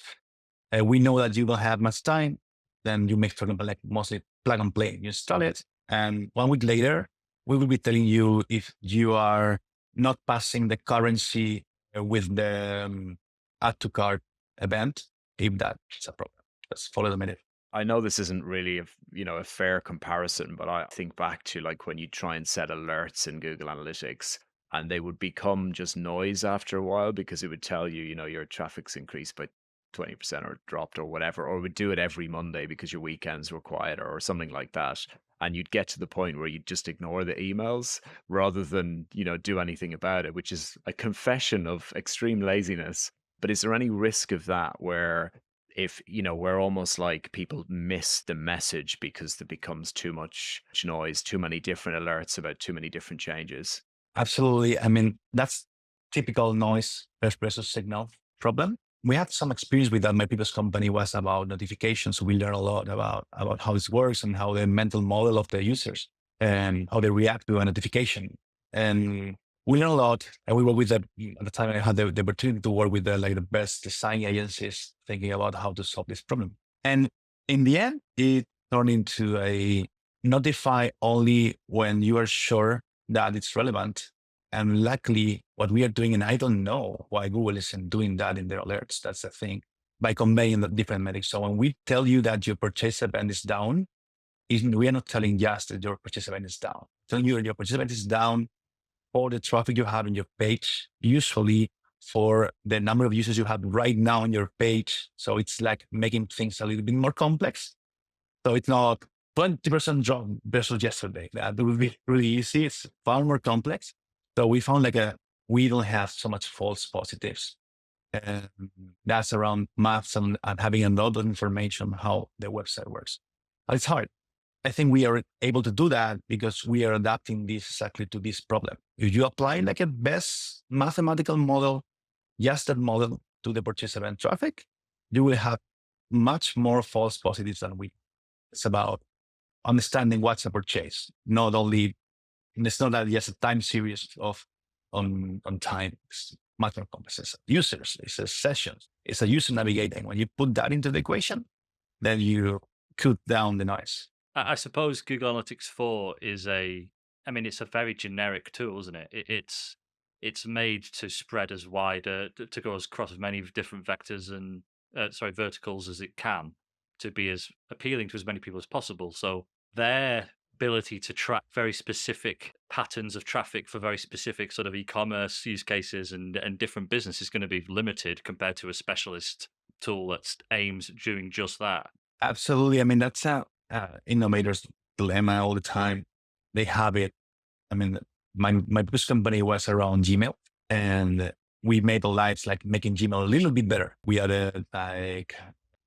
we know that you don't have much time. Then you make, for example, like mostly plug and play. You install it, and 1 week later, we will be telling you if you are not passing the currency with the add to cart event, if that's a problem. Let's follow the minute. I know this isn't really a fair comparison, but I think back to like when you try and set alerts in Google Analytics, and they would become just noise after a while, because it would tell you, your traffic's increased by 20% or dropped or whatever, or would do it every Monday because your weekends were quieter or something like that. And you'd get to the point where you'd just ignore the emails rather than, do anything about it, which is a confession of extreme laziness. But is there any risk of that where if, we're almost like people miss the message because there becomes too much noise, too many different alerts about too many different changes? Absolutely. I mean, that's typical noise versus signal problem. We had some experience with that. My previous company was about notifications. We learned a lot about how this works and how the mental model of the users and how they react to a notification. And we learned a lot. And we worked with at the time I had the opportunity to work with the best design agencies thinking about how to solve this problem. And in the end, it turned into a notify only when you are sure that it's relevant. And luckily, what we are doing, and I don't know why Google isn't doing that in their alerts, that's the thing, by conveying the different metrics. So when we tell you that your purchase event is down, we are not telling just that your purchase event is down. Telling you your purchase event is down for the traffic you have on your page, usually for the number of users you have right now on your page. So it's like making things a little bit more complex. So it's not 20% drop versus yesterday. That would be really easy. It's far more complex. So we found we don't have so much false positives. And that's around maps and having a lot of information on how the website works. But it's hard. I think we are able to do that because we are adapting this exactly to this problem. If you apply a best mathematical model, just that model to the purchase event traffic, you will have much more false positives than we. It's about understanding what's a purchase, not only. It's not that just a time series on time. It's much more complex. It's users, it's a sessions, it's a user navigating. When you put that into the equation, then you cut down the noise. I suppose Google Analytics 4 is it's a very generic tool, isn't it? It's made to spread as wide, to go across as many different vectors and verticals as it can, to be as appealing to as many people as possible. So their ability to track very specific patterns of traffic for very specific sort of e-commerce use cases and different business is going to be limited compared to a specialist tool that's aimed at doing just that. Absolutely. I mean, that's Innovators' dilemma all the time. They have it I mean, my previous company was around Gmail, and we made the lives like making Gmail a little bit better. We added like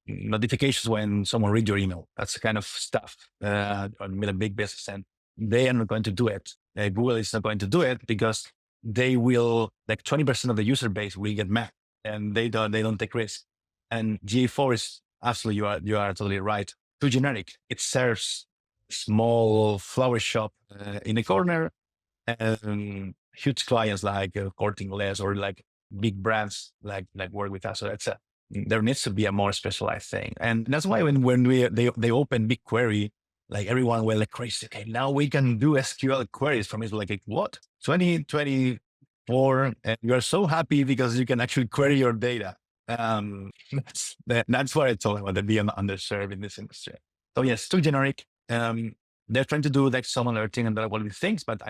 notifications when someone read your email. That's the kind of stuff. With a big business, and they are not going to do it. Google is not going to do it because they will, like 20% of the user base will get mad, and they don't take risks. And GA4 is absolutely, you are totally right. Too generic. It serves small flower shop in the corner, and huge clients like Corting Less or like big brands like work with us. So there needs to be a more specialized thing. And that's why when they open BigQuery, like everyone went like crazy. Okay, now we can do SQL queries from it. Like what? 2024, and you're so happy because you can actually query your data. That's what I told about, the being underserved in this industry. So yes, too generic. They're trying to do like some other thing and other things, but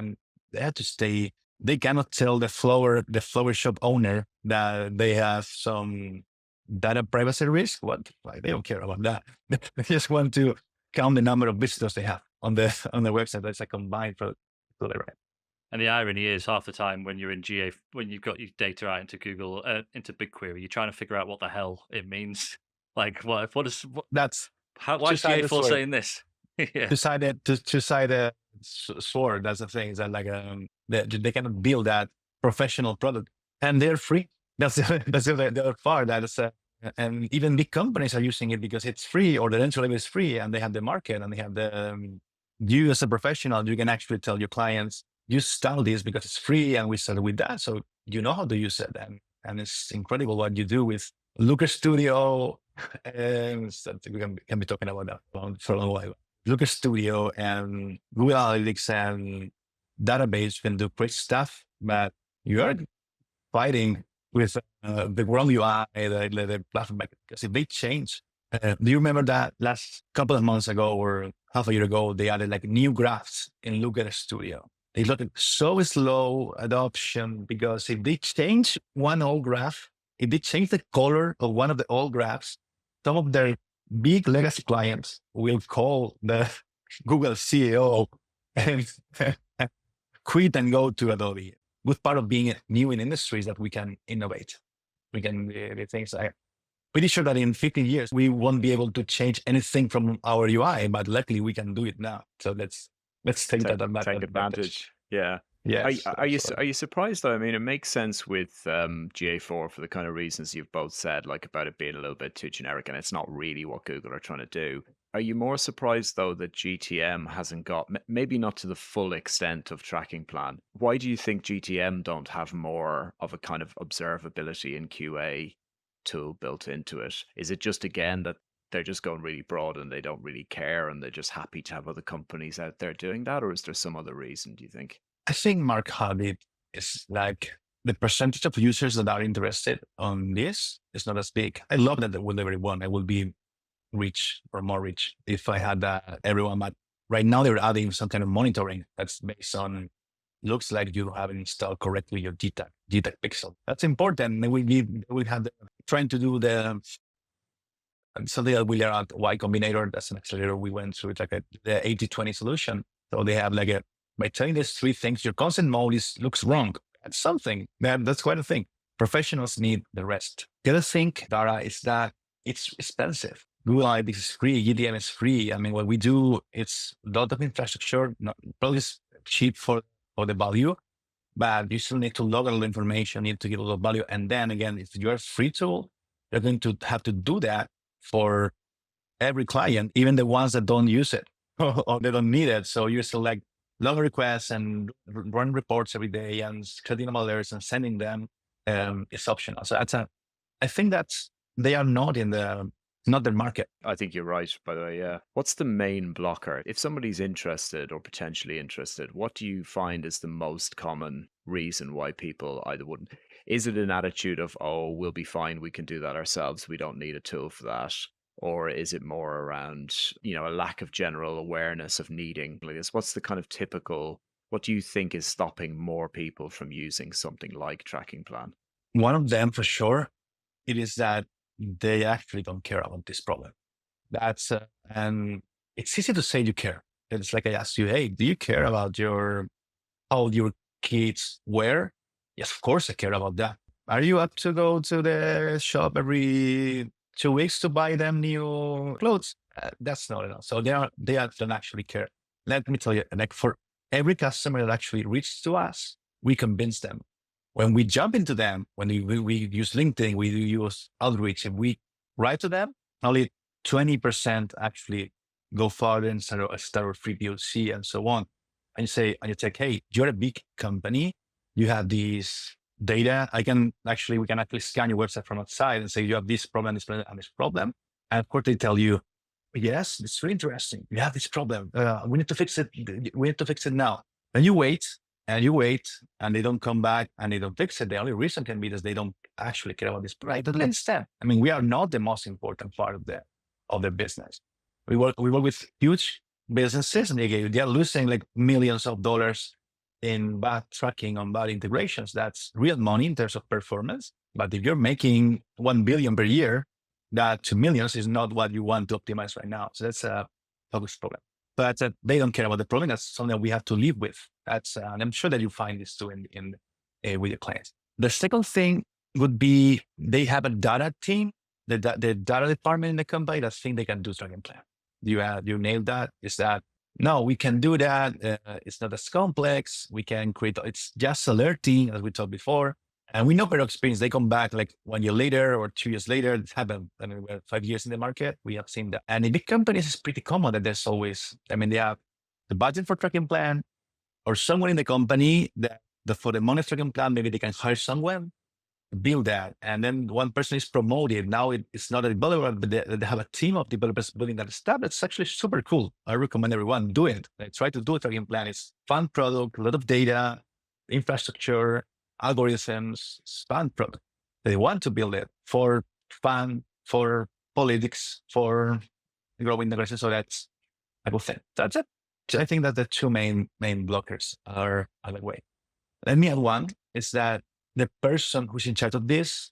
they have to stay. They cannot tell the flower shop owner that they have some data privacy risk. What? Like, they don't care about that. They just want to count the number of visitors they have on the website. That's a combined product. Right. And the irony is, half the time when you're in GA, when you've got your data out into Google, into BigQuery, you're trying to figure out what the hell it means. Like, why is GA4 saying this? Yeah. Two-sided sword. That's the thing. Is that like they cannot build that professional product, and they're free. That's the other part. And even big companies are using it because it's free, or the entry level is free, and they have the market, and they have the you as a professional, you can actually tell your clients, you style this because it's free, and we started with that, so you know how to use it, and it's incredible what you do with Looker Studio, and we can be talking about that for a long while. Looker Studio and Google Analytics and database, you can do great stuff, but you are fighting with the wrong UI, the platform, because if they change, do you remember that last couple of months ago or half a year ago, they added like new graphs in Looker Studio. They looked so slow adoption because if they change one old graph, if they change the color of one of the old graphs, some of their big legacy clients will call the Google CEO and quit and go to Adobe. Good part of being new in industries that we can innovate. We can do things. I'm pretty sure that in 15 years, we won't be able to change anything from our UI, but luckily we can do it now. So let's take that advantage. Yeah. Yes. Are you surprised though? I mean, it makes sense with GA4 for the kind of reasons you've both said, like about it being a little bit too generic and it's not really what Google are trying to do. Are you more surprised though that GTM hasn't got, maybe not to the full extent of Trackingplan? Why do you think GTM don't have more of a kind of observability and QA tool built into it? Is it just again that they're just going really broad and they don't really care and they're just happy to have other companies out there doing that? Or is there some other reason, do you think? I think Mark had it is like the percentage of users that are interested on this is not as big. I love that with everyone, I will be rich or more rich if I had everyone. But right now they're adding some kind of monitoring that's based on, looks like you haven't installed correctly your DTAG pixel. That's important. We have trying to do something that we are at Y Combinator. That's an accelerator we went through. It's like the 80-20 solution. So they have like by telling these three things, your consent mode looks wrong. That's something. That's quite a thing. Professionals need the rest. The other thing, Dara, is that it's expensive. Google Analytics is free. GTM is free. I mean, what we do, it's a lot of infrastructure, probably it's cheap for the value, but you still need to log all the information, you need to give a lot of value. And then again, if you're a free tool, you're going to have to do that for every client, even the ones that don't use it or they don't need it. So you still like log requests and run reports every day and creating them alerts and sending them is optional. So I think that's, they are not their market. I think you're right, by the way, yeah. What's the main blocker? If somebody's interested or potentially interested, what do you find is the most common reason why people either wouldn't? Is it an attitude of, oh, we'll be fine, we can do that ourselves, we don't need a tool for that? Or is it more around, a lack of general awareness of needing like this? What's the kind of typical, what do you think is stopping more people from using something like Trackingplan? One of them for sure, it is that they actually don't care about this problem. That's, and it's easy to say you care. It's like I asked you, hey, do you care about your how your kids wear. Yes, of course, I care about that. Are you up to go to the shop every 2 weeks to buy them new clothes? That's not enough. So they don't actually care. Let me tell you, like for every customer that actually reaches to us, we convince them. When we jump into them, when we use LinkedIn, we use outreach, and we write to them, only 20% actually go further and start a free POC and so on. And you say, hey, you're a big company. You have these data. We can actually scan your website from outside and say, you have this problem, this problem, and this problem. And of course they tell you, yes, it's really interesting. You have this problem. We need to fix it. We need to fix it now. And you wait, and they don't come back and they don't fix it. The only reason can be that they don't actually care about this. But I don't understand. I mean, we are not the most important part of the business. We work with huge businesses, and they are losing like millions of dollars in bad tracking on bad integrations. That's real money in terms of performance. But if you're making 1 billion per year, that to millions is not what you want to optimize right now. So that's a focus problem. But they don't care about the problem. That's something that we have to live with. And I'm sure that you find this too in with your clients. The second thing would be they have a data team, the data department in the company that think they can do Trackingplan. You nailed that. Is that no, we can do that. It's not as complex. We can create. It's just alerting, as we talked before. And we know by experience, they come back like 1 year later or 2 years later. It's happened. I mean, we're 5 years in the market. We have seen that. And in big companies, it's pretty common that there's always, they have the budget for Trackingplan, or someone in the company that for the money Trackingplan, maybe they can hire someone, build that. And then one person is promoted. Now it's not a developer, but they have a team of developers building that stuff. That's actually super cool. I recommend everyone do it. Try to do a Trackingplan. It's fun product, a lot of data, infrastructure, algorithms, fun product. They want to build it for fun, for politics, for growing integration. So that's a good thing. That's it. I think that the two main blockers are the way. Let me add one, is that the person who's in charge of this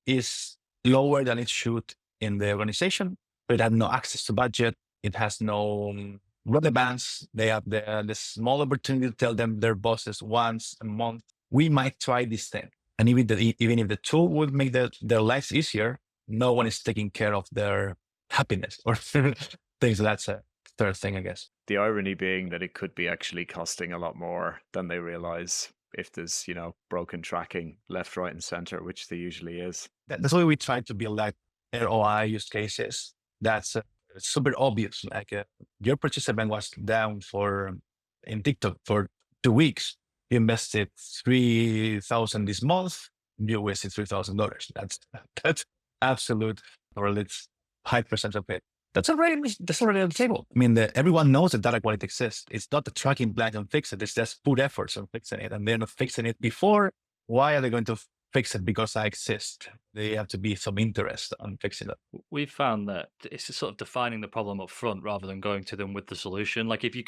is lower than it should in the organization, but it has no access to budget. It has no relevance. They have the small opportunity to tell them their bosses once a month, we might try this thing. And even if the tool would make their lives easier, no one is taking care of their happiness or things. So that's a third thing, I guess. The irony being that it could be actually costing a lot more than they realize if there's, broken tracking left, right, and center, which there usually is. That's why we try to build like ROI use cases. That's super obvious. Like your purchase event was down in TikTok for 2 weeks. You invested $3,000 this month. You wasted $3,000. That's absolute, or it's high percent of it. That's already on the table. I mean, everyone knows that data quality exists. It's not the tracking plan and fix it. It's just put efforts on fixing it, and they're not fixing it before. Why are they going to fix it? Because I exist. They have to be some interest on fixing it. We've found that it's just sort of defining the problem up front rather than going to them with the solution. Like if you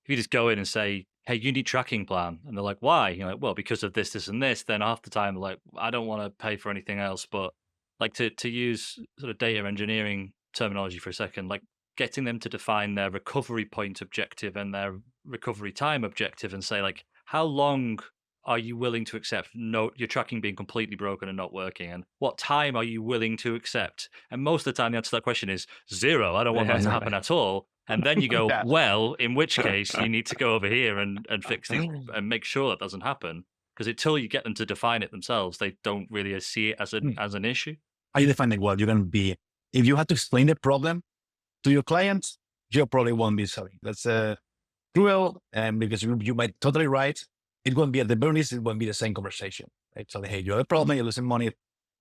just go in and say, hey, you need Trackingplan, and they're like, why? You're like, well, because of this, this, and this. Then half the time, they're like, I don't want to pay for anything else. But like to use sort of data engineering terminology for a second, like getting them to define their recovery point objective and their recovery time objective, and say like, how long are you willing to accept your tracking being completely broken and not working, and what time are you willing to accept? And most of the time the answer to that question is 0. I don't want that to happen at all. And then you go, well, in which case you need to go over here and fix things and make sure that doesn't happen. Because until you get them to define it themselves, they don't really see it as an issue. How you define it? Well, you're going to be, if you have to explain the problem to your clients, you probably won't be selling. That's cruel, because you might totally right. It won't be at the very least, it won't be the same conversation. Right? So, hey, you have a problem, you're losing money. They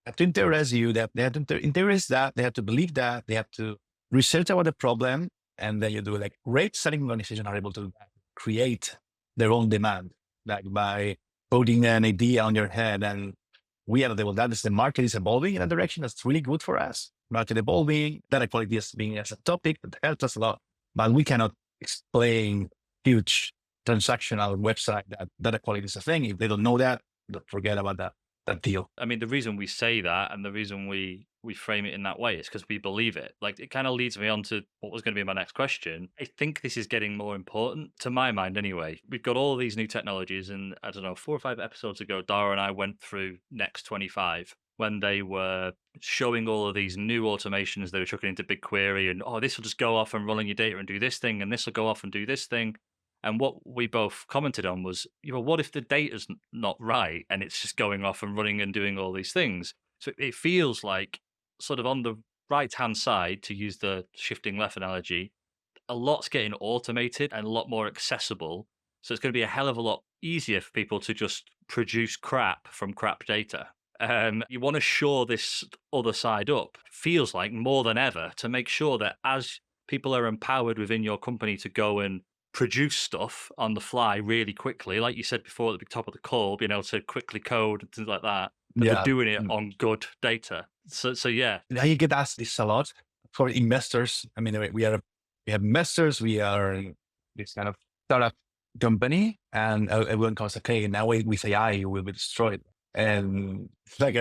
have to interest you. They have to interest that. They have to believe that. They have to research about the problem. And then you do like rate setting organizations are able to create their own demand, like by putting an idea on your head. And we are able, that is the market is evolving in a direction that's really good for us. Market evolving, data quality is being as a topic that helps us a lot. But we cannot explain huge transactional website that data quality is a thing. If they don't know that, don't forget about that deal. I mean, the reason we say that and the reason we we frame it in that way. It's because we believe it. Like, it kind of leads me on to what was going to be my next question. I think this is getting more important, to my mind anyway. We've got all these new technologies, and I don't know, 4 or 5 episodes ago, Dara and I went through Next 25 when they were showing all of these new automations they were chucking into BigQuery, and this will just go off and run on your data and do this thing, and this will go off and do this thing. And what we both commented on was, what if the data's not right and it's just going off and running and doing all these things? So it feels like, sort of on the right-hand side, to use the shifting left analogy, a lot's getting automated and a lot more accessible. So it's going to be a hell of a lot easier for people to just produce crap from crap data. You want to shore this other side up, feels like, more than ever, to make sure that as people are empowered within your company to go and produce stuff on the fly really quickly, like you said before at the top of the call, being able to quickly code and things like that, but they're doing it on good data. So yeah. I get asked this a lot for investors. I mean, we have investors, we are this kind of startup company, and everyone goes, okay, now with AI, you will be destroyed. And it's like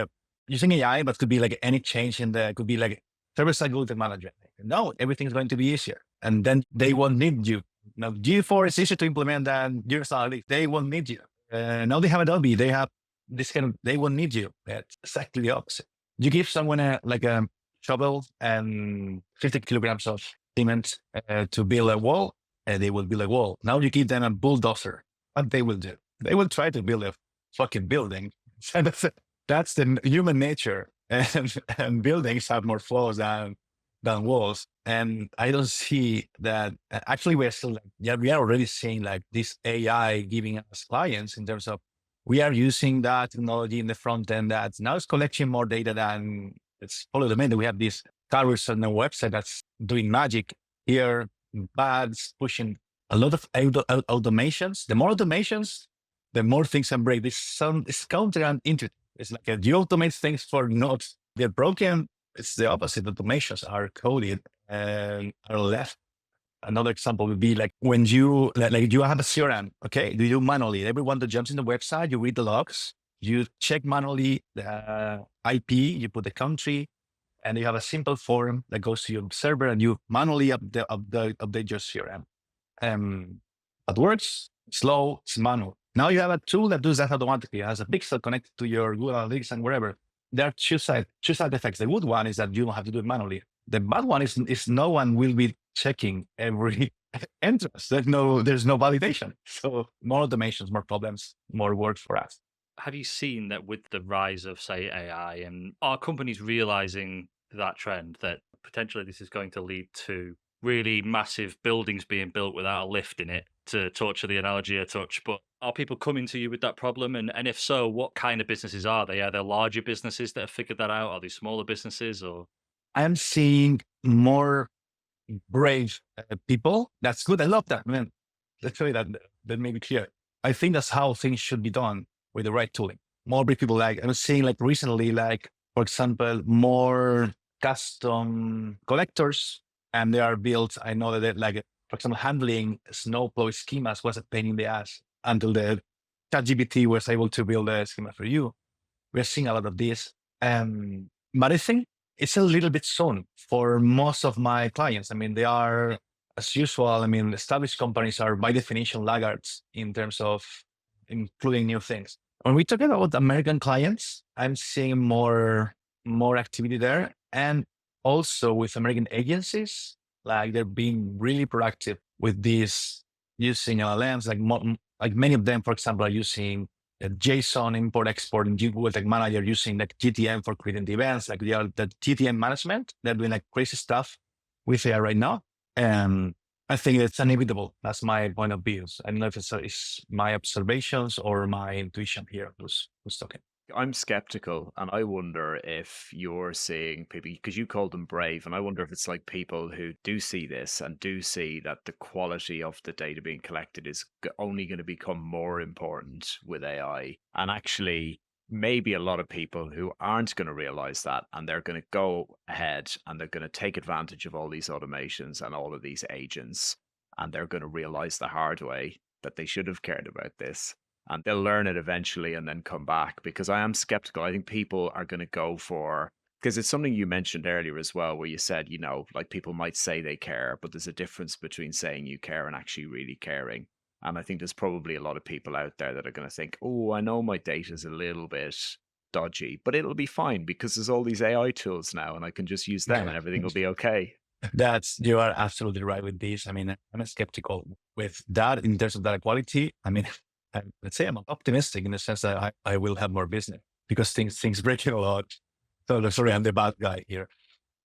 using AI, but could be like any change could be like server-side content management. No, everything's going to be easier. And then they won't need you. Now, G4 is easier to implement than Jira. They won't need you. Now they have Adobe. They have this they won't need you. That's exactly the opposite. You give someone a shovel and 50 kilograms of cement to build a wall, and they will build a wall. Now you give them a bulldozer. What they will do? They will try to build a fucking building. So that's the human nature. And buildings have more flaws than walls. And I don't see that. Actually, we are already seeing this AI giving us clients in terms of, we are using that technology in the front end that now is collecting more data than it's follow the main. We have this carousel on the website that's doing magic here, bags, pushing a lot of automations. The more automations, the more things can break. It's counterintuitive. It's like you automate things for not get broken. It's the opposite. Automations are coded and are left. Another example would be like when you you have a CRM, okay? You do manually. Everyone that jumps in the website, you read the logs, you check manually the IP, you put the country, and you have a simple form that goes to your server, and you manually update your CRM. It works, slow, it's manual. Now you have a tool that does that automatically. It has a pixel connected to your Google Analytics and wherever. There are two side effects. The good one is that you don't have to do it manually. The bad one is no one will be checking every entrance. There's no validation. So more automations, more problems, more work for us. Have you seen that with the rise of, say, AI, and are companies realizing that trend, that potentially this is going to lead to really massive buildings being built without a lift in it, to torture the analogy a touch? But are people coming to you with that problem? And if so, what kind of businesses are they? Are there larger businesses that have figured that out? Are they smaller businesses? Or I am seeing more brave people. That's good. I love that. I mean, let's show you that may be clear. I think that's how things should be done with the right tooling. More brave people. Like I was seeing recently, for example, more custom collectors, and they are built. I know that for example, handling snowplow schemas was a pain in the ass until the ChatGPT was able to build a schema for you. We're seeing a lot of this. But I think it's a little bit soon for most of my clients. I mean, they are, as usual, established companies are by definition laggards in terms of including new things. When we talk about American clients, I'm seeing more activity there. And also with American agencies, they're being really proactive with this, using LLMs. Many of them, for example, are using JSON import export in Google Tag Manager, using GTM for creating the events, the GTM management. They're doing crazy stuff with AI right now. And I think it's inevitable. That's my point of view. I don't know if it's my observations or my intuition here who's talking. I'm skeptical, and I wonder if you're seeing people, because you called them brave, and I wonder if it's people who do see this and do see that the quality of the data being collected is only going to become more important with AI. And actually, maybe a lot of people who aren't going to realize that, and they're going to go ahead and they're going to take advantage of all these automations and all of these agents, and they're going to realize the hard way that they should have cared about this. And they'll learn it eventually and then come back, because I am skeptical. I think people are going to go for Because it's something you mentioned earlier as well, where you said, like people might say they care, but there's a difference between saying you care and actually really caring. And I think there's probably a lot of people out there that are going to think, oh, I know my data's a little bit dodgy, but it'll be fine because there's all these AI tools now and I can just use them and everything will be okay. You are absolutely right with this. I mean, I'm skeptical with that in terms of data quality. I mean, let's say I'm optimistic in the sense that I will have more business because things break a lot. So sorry, I'm the bad guy here.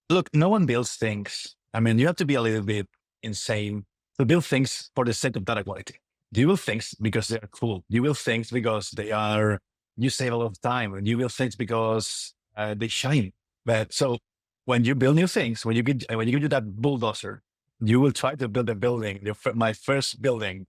Look, no one builds things. I mean, you have to be a little bit insane to build things for the sake of data quality. You will things because they are cool. You will things because you save a lot of time, and you will things because they shine. But so when you build new things, when you give you that bulldozer, you will try to build a building. My first building,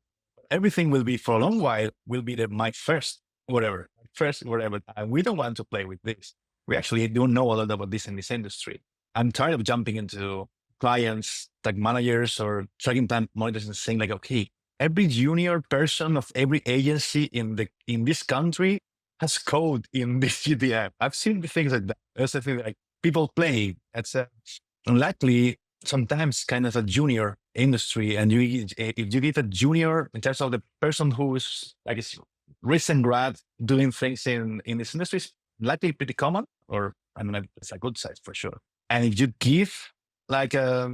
everything will be for a long while will be my first whatever. And we don't want to play with this. We actually don't know a lot about this in this industry. I'm tired of jumping into clients, tag managers, or Trackingplan monitors and saying like, okay, every junior person of every agency in this country has code in this GTM. I've seen things like that. There's a thing like people play. It's unlikely sometimes kind of a junior industry, and if you get a junior in terms of the person who's like a recent grad doing things in this industry, is likely pretty common, or I mean, it's a good size for sure. And if you give like a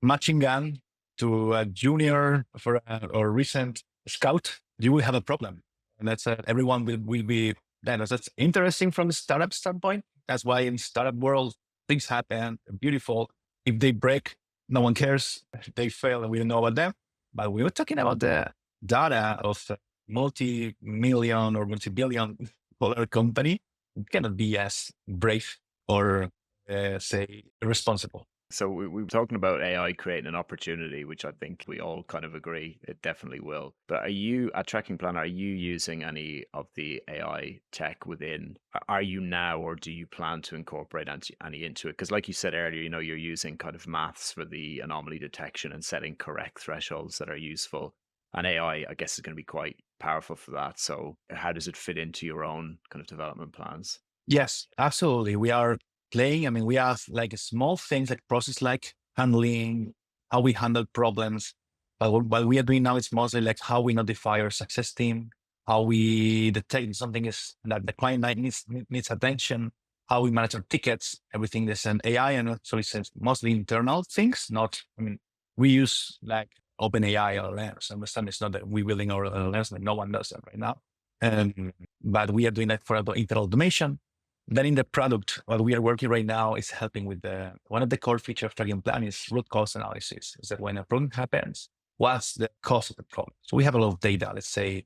matching gun to a junior or recent scout, you will have a problem. And that's everyone will be. That's interesting from the startup standpoint. That's why in startup world, things happen, beautiful. If they break, no one cares. If they fail, and we don't know about them. But we were talking about the data of a multi-million or multi-billion dollar company. It cannot be as brave or say irresponsible. So we were talking about AI creating an opportunity, which I think we all kind of agree it definitely will. But are you at Trackingplan, are you using any of the AI tech within? Are you now, or do you plan to incorporate any into it? Because like you said earlier, you're using kind of maths for the anomaly detection and setting correct thresholds that are useful. And AI, I guess, is going to be quite powerful for that. So how does it fit into your own kind of development plans? Yes, absolutely. We are playing. I mean, we have like small things like process like handling, how we handle problems. But what we are doing now is mostly like how we notify our success team, how we detect something is that the client needs attention, how we manage our tickets, everything is an AI, and so it's mostly internal things. We use like OpenAI LLMs. I understand it's not that we're building our LLMs, like no one does that right now. But we are doing that for internal automation. Then in the product, what we are working right now is helping with one of the core features of Trackingplan is root cause analysis. Is that when a problem happens, what's the cause of the problem? So we have a lot of data. Let's say,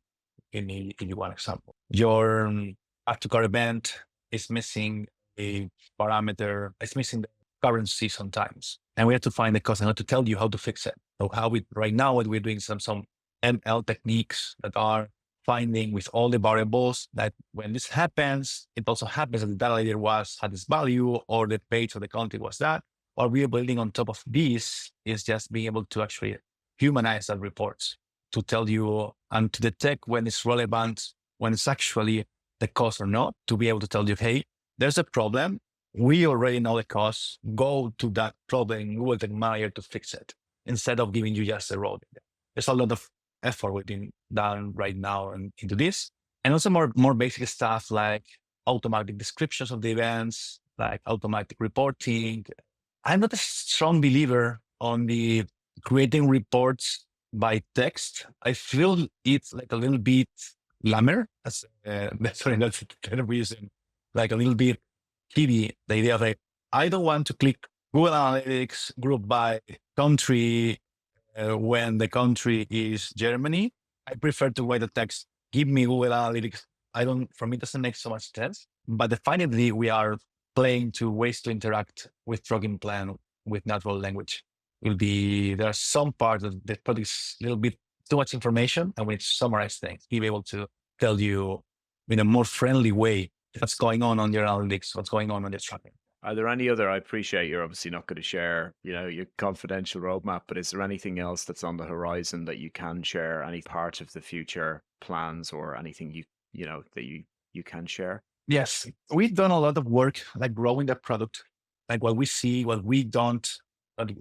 give you one example. Your add to cart event is missing a parameter. It's missing the currency sometimes, and we have to find the cause and to tell you how to fix it. So right now, what we're doing some ML techniques that are finding with all the variables that when this happens, it also happens that the data layer had this value, or the page or the content was that. What we are building on top of this is just being able to actually humanize that reports to tell you and to detect when it's relevant, when it's actually the cause or not, to be able to tell you, hey, there's a problem. We already know the cause. Go to that problem, Google Tag Manager to fix it, instead of giving you just the raw data. There's a lot of effort within done right now and into this, and also more basic stuff like automatic descriptions of the events, like automatic reporting. I'm not a strong believer on the creating reports by text. I feel it's like a little bit lammer. That's the kind of reason, like a little bit heavy. The idea of like, I don't want to click Google Analytics group by country. When the country is Germany, I prefer to write the text, give me Google Analytics. For me, it doesn't make so much sense. But definitely we are playing to ways to interact with Trackingplan with natural language. There are some parts of the product is a little bit too much information, and we summarize things, be able to tell you in a more friendly way what's going on your analytics, what's going on your tracking. Are there any other, I appreciate you're obviously not going to share, your confidential roadmap, but is there anything else that's on the horizon that you can share, any part of the future plans or anything that you can share? Yes, we've done a lot of work, like growing the product, like what we see, what we don't,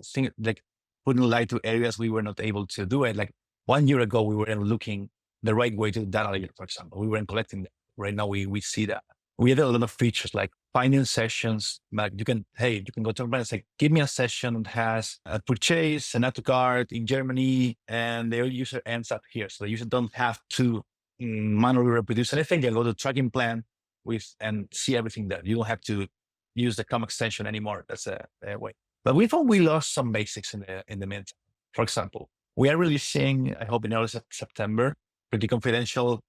think, like putting light to areas we were not able to do it. Like 1 year ago, we weren't looking the right way to do data, for example. We weren't collecting that. Right now, we see that. We have a lot of features like finding sessions. Like you can go to a brand and say, give me a session that has a purchase, an add to cart in Germany, and the user ends up here. So the user don't have to manually reproduce anything. They go to Trackingplan and see everything there. You don't have to use the COM extension anymore. That's a way. But we thought we lost some basics in the meantime. For example, we are releasing, I hope in early September, pretty confidential,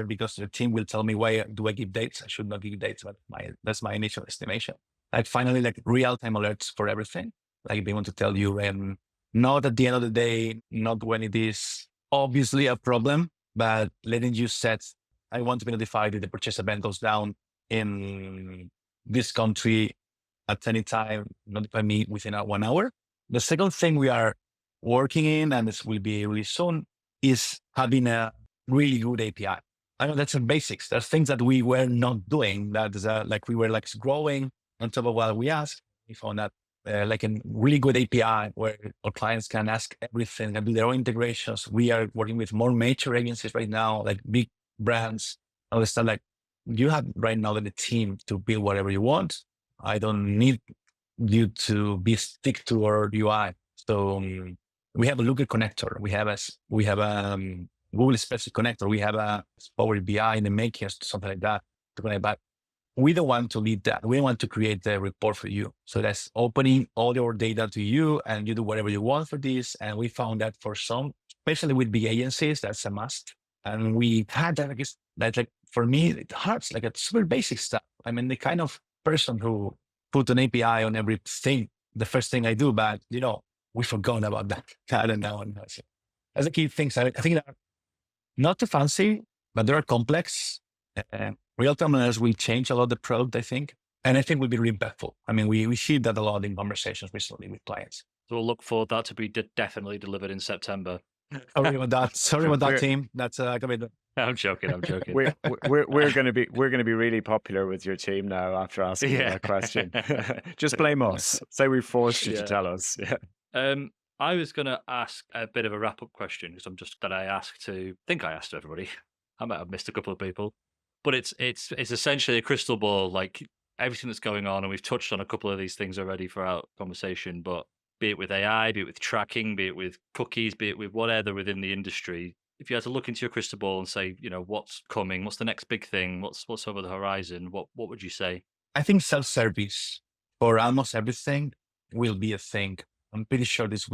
because the team will tell me why do I give dates. I should not give dates, but that's my initial estimation. Like finally, like real-time alerts for everything. Like they want to tell you, and not at the end of the day, not when it is obviously a problem, but letting you set, I want to be notified if the purchase event goes down in this country at any time, notify me within 1 hour. The second thing we are working in, and this will be really soon, is having a really good API. I know that's the basics. There's things that we were not doing that is like we were like growing on top of what we asked. We found that like a really good API where our clients can ask everything and do their own integrations. We are working with more major agencies right now, like big brands. All the stuff like you have right now the team to build whatever you want. I don't need you to stick to our UI. So we have a Looker connector. We have a Google Spreadsheet connector. We have a Power BI in the making, something like that to connect back. We don't want to lead that. We want to create the report for you. So that's opening all your data to you and you do whatever you want for this. And we found that for some, especially with big agencies, that's a must. And we had that, like for me, it hurts like a super basic stuff. I mean, the kind of person who put an API on everything, the first thing I do, but we forgot about that. I don't know. That's the key things. I think that are not too fancy, but they are complex. Real-time alerts will change a lot of the product, I think. And I think will be really impactful. I mean, we see that a lot in conversations recently with clients. So we'll look for that to be definitely delivered in September. Sorry about that. Sorry about that, team. That's a commitment. I'm joking. We're going to be really popular with your team now after asking that question. Just blame us. Say we forced you to tell us. Yeah. I was going to ask a bit of a wrap-up question because I asked everybody. I might have missed a couple of people, but it's essentially a crystal ball, like everything that's going on, and we've touched on a couple of these things already throughout conversation. But be it with AI, be it with tracking, be it with cookies, be it with whatever within the industry, if you had to look into your crystal ball and say, what's coming, what's the next big thing, what's over the horizon, what would you say? I think self-service for almost everything will be a thing. I'm pretty sure this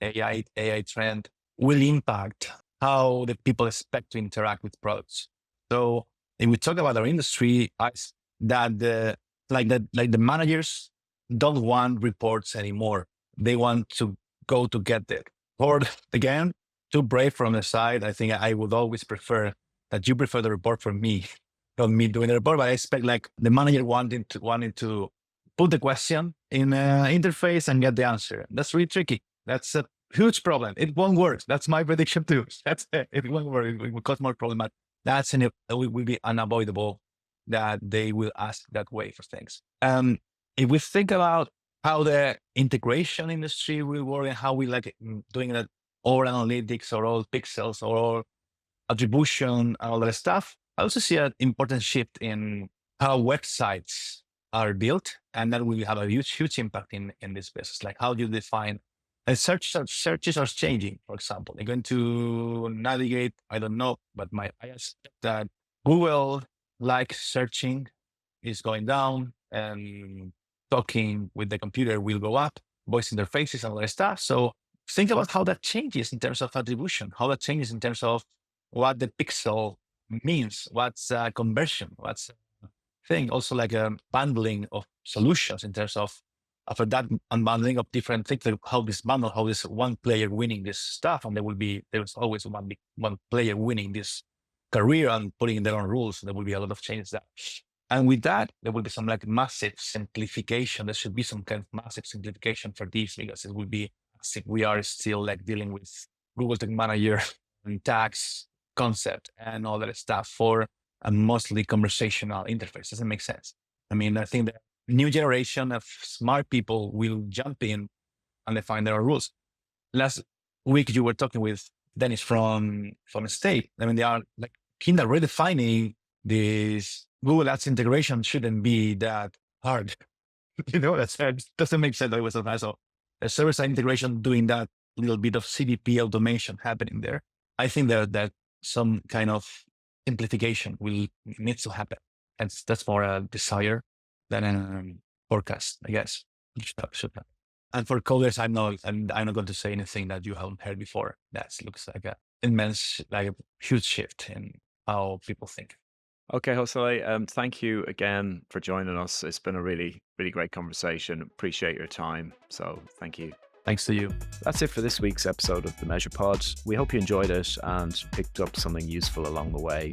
AI trend will impact how the people expect to interact with products. So if we talk about our industry, the managers don't want reports anymore. They want to go to get it. Or again, too brave from the side. I think I would always prefer that you prefer the report from me, not me doing the report. But I expect like the manager wanting to put the question in an interface and get the answer. That's really tricky. That's a huge problem. It won't work. That's my prediction too. It won't work. It will cause more problem. It will be unavoidable that they will ask that way for things. If we think about how the integration industry will work and how we like doing that, or analytics or all pixels or all attribution and all that stuff, I also see an important shift in how websites are built, and that will have a huge impact in this business. Like how do you define searches are changing, for example. They're going to navigate, I don't know, but I expect that Google like searching is going down and talking with the computer will go up, voice interfaces and all that stuff. So think about how that changes in terms of attribution, how that changes in terms of what the pixel means, what's conversion, what's thing. Also like a bundling of solutions in terms of after that unbundling of different things, like how this one player winning this stuff, and there's always one player winning this career and putting in their own rules. There will be a lot of changes there. And with that, there will be some like massive simplification. There should be some kind of massive simplification for this because it will be, we are still like dealing with Google Tag Manager and tags concept and all that stuff for a mostly conversational interface. Doesn't make sense. I mean, I think the new generation of smart people will jump in and define their rules. Last week, you were talking with Dennis from State. I mean, they are like kind of redefining this Google Ads integration shouldn't be that hard. That doesn't make sense. So a server-side integration doing that little bit of CDP automation happening there. I think that some kind of simplification needs to happen. And that's more a desire than a forecast, I guess. Should happen. And for coders, I'm not going to say anything that you haven't heard before. That looks like a huge shift in how people think. Okay, Josele, thank you again for joining us. It's been a really, really great conversation. Appreciate your time. So thank you. Thanks to you. That's it for this week's episode of the Measure Pod. We hope you enjoyed it and picked up something useful along the way.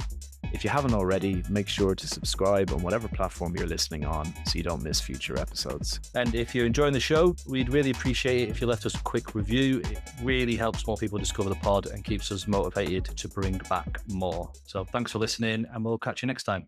If you haven't already, make sure to subscribe on whatever platform you're listening on so you don't miss future episodes. And if you're enjoying the show, we'd really appreciate it if you left us a quick review. It really helps more people discover the pod and keeps us motivated to bring back more. So thanks for listening, and we'll catch you next time.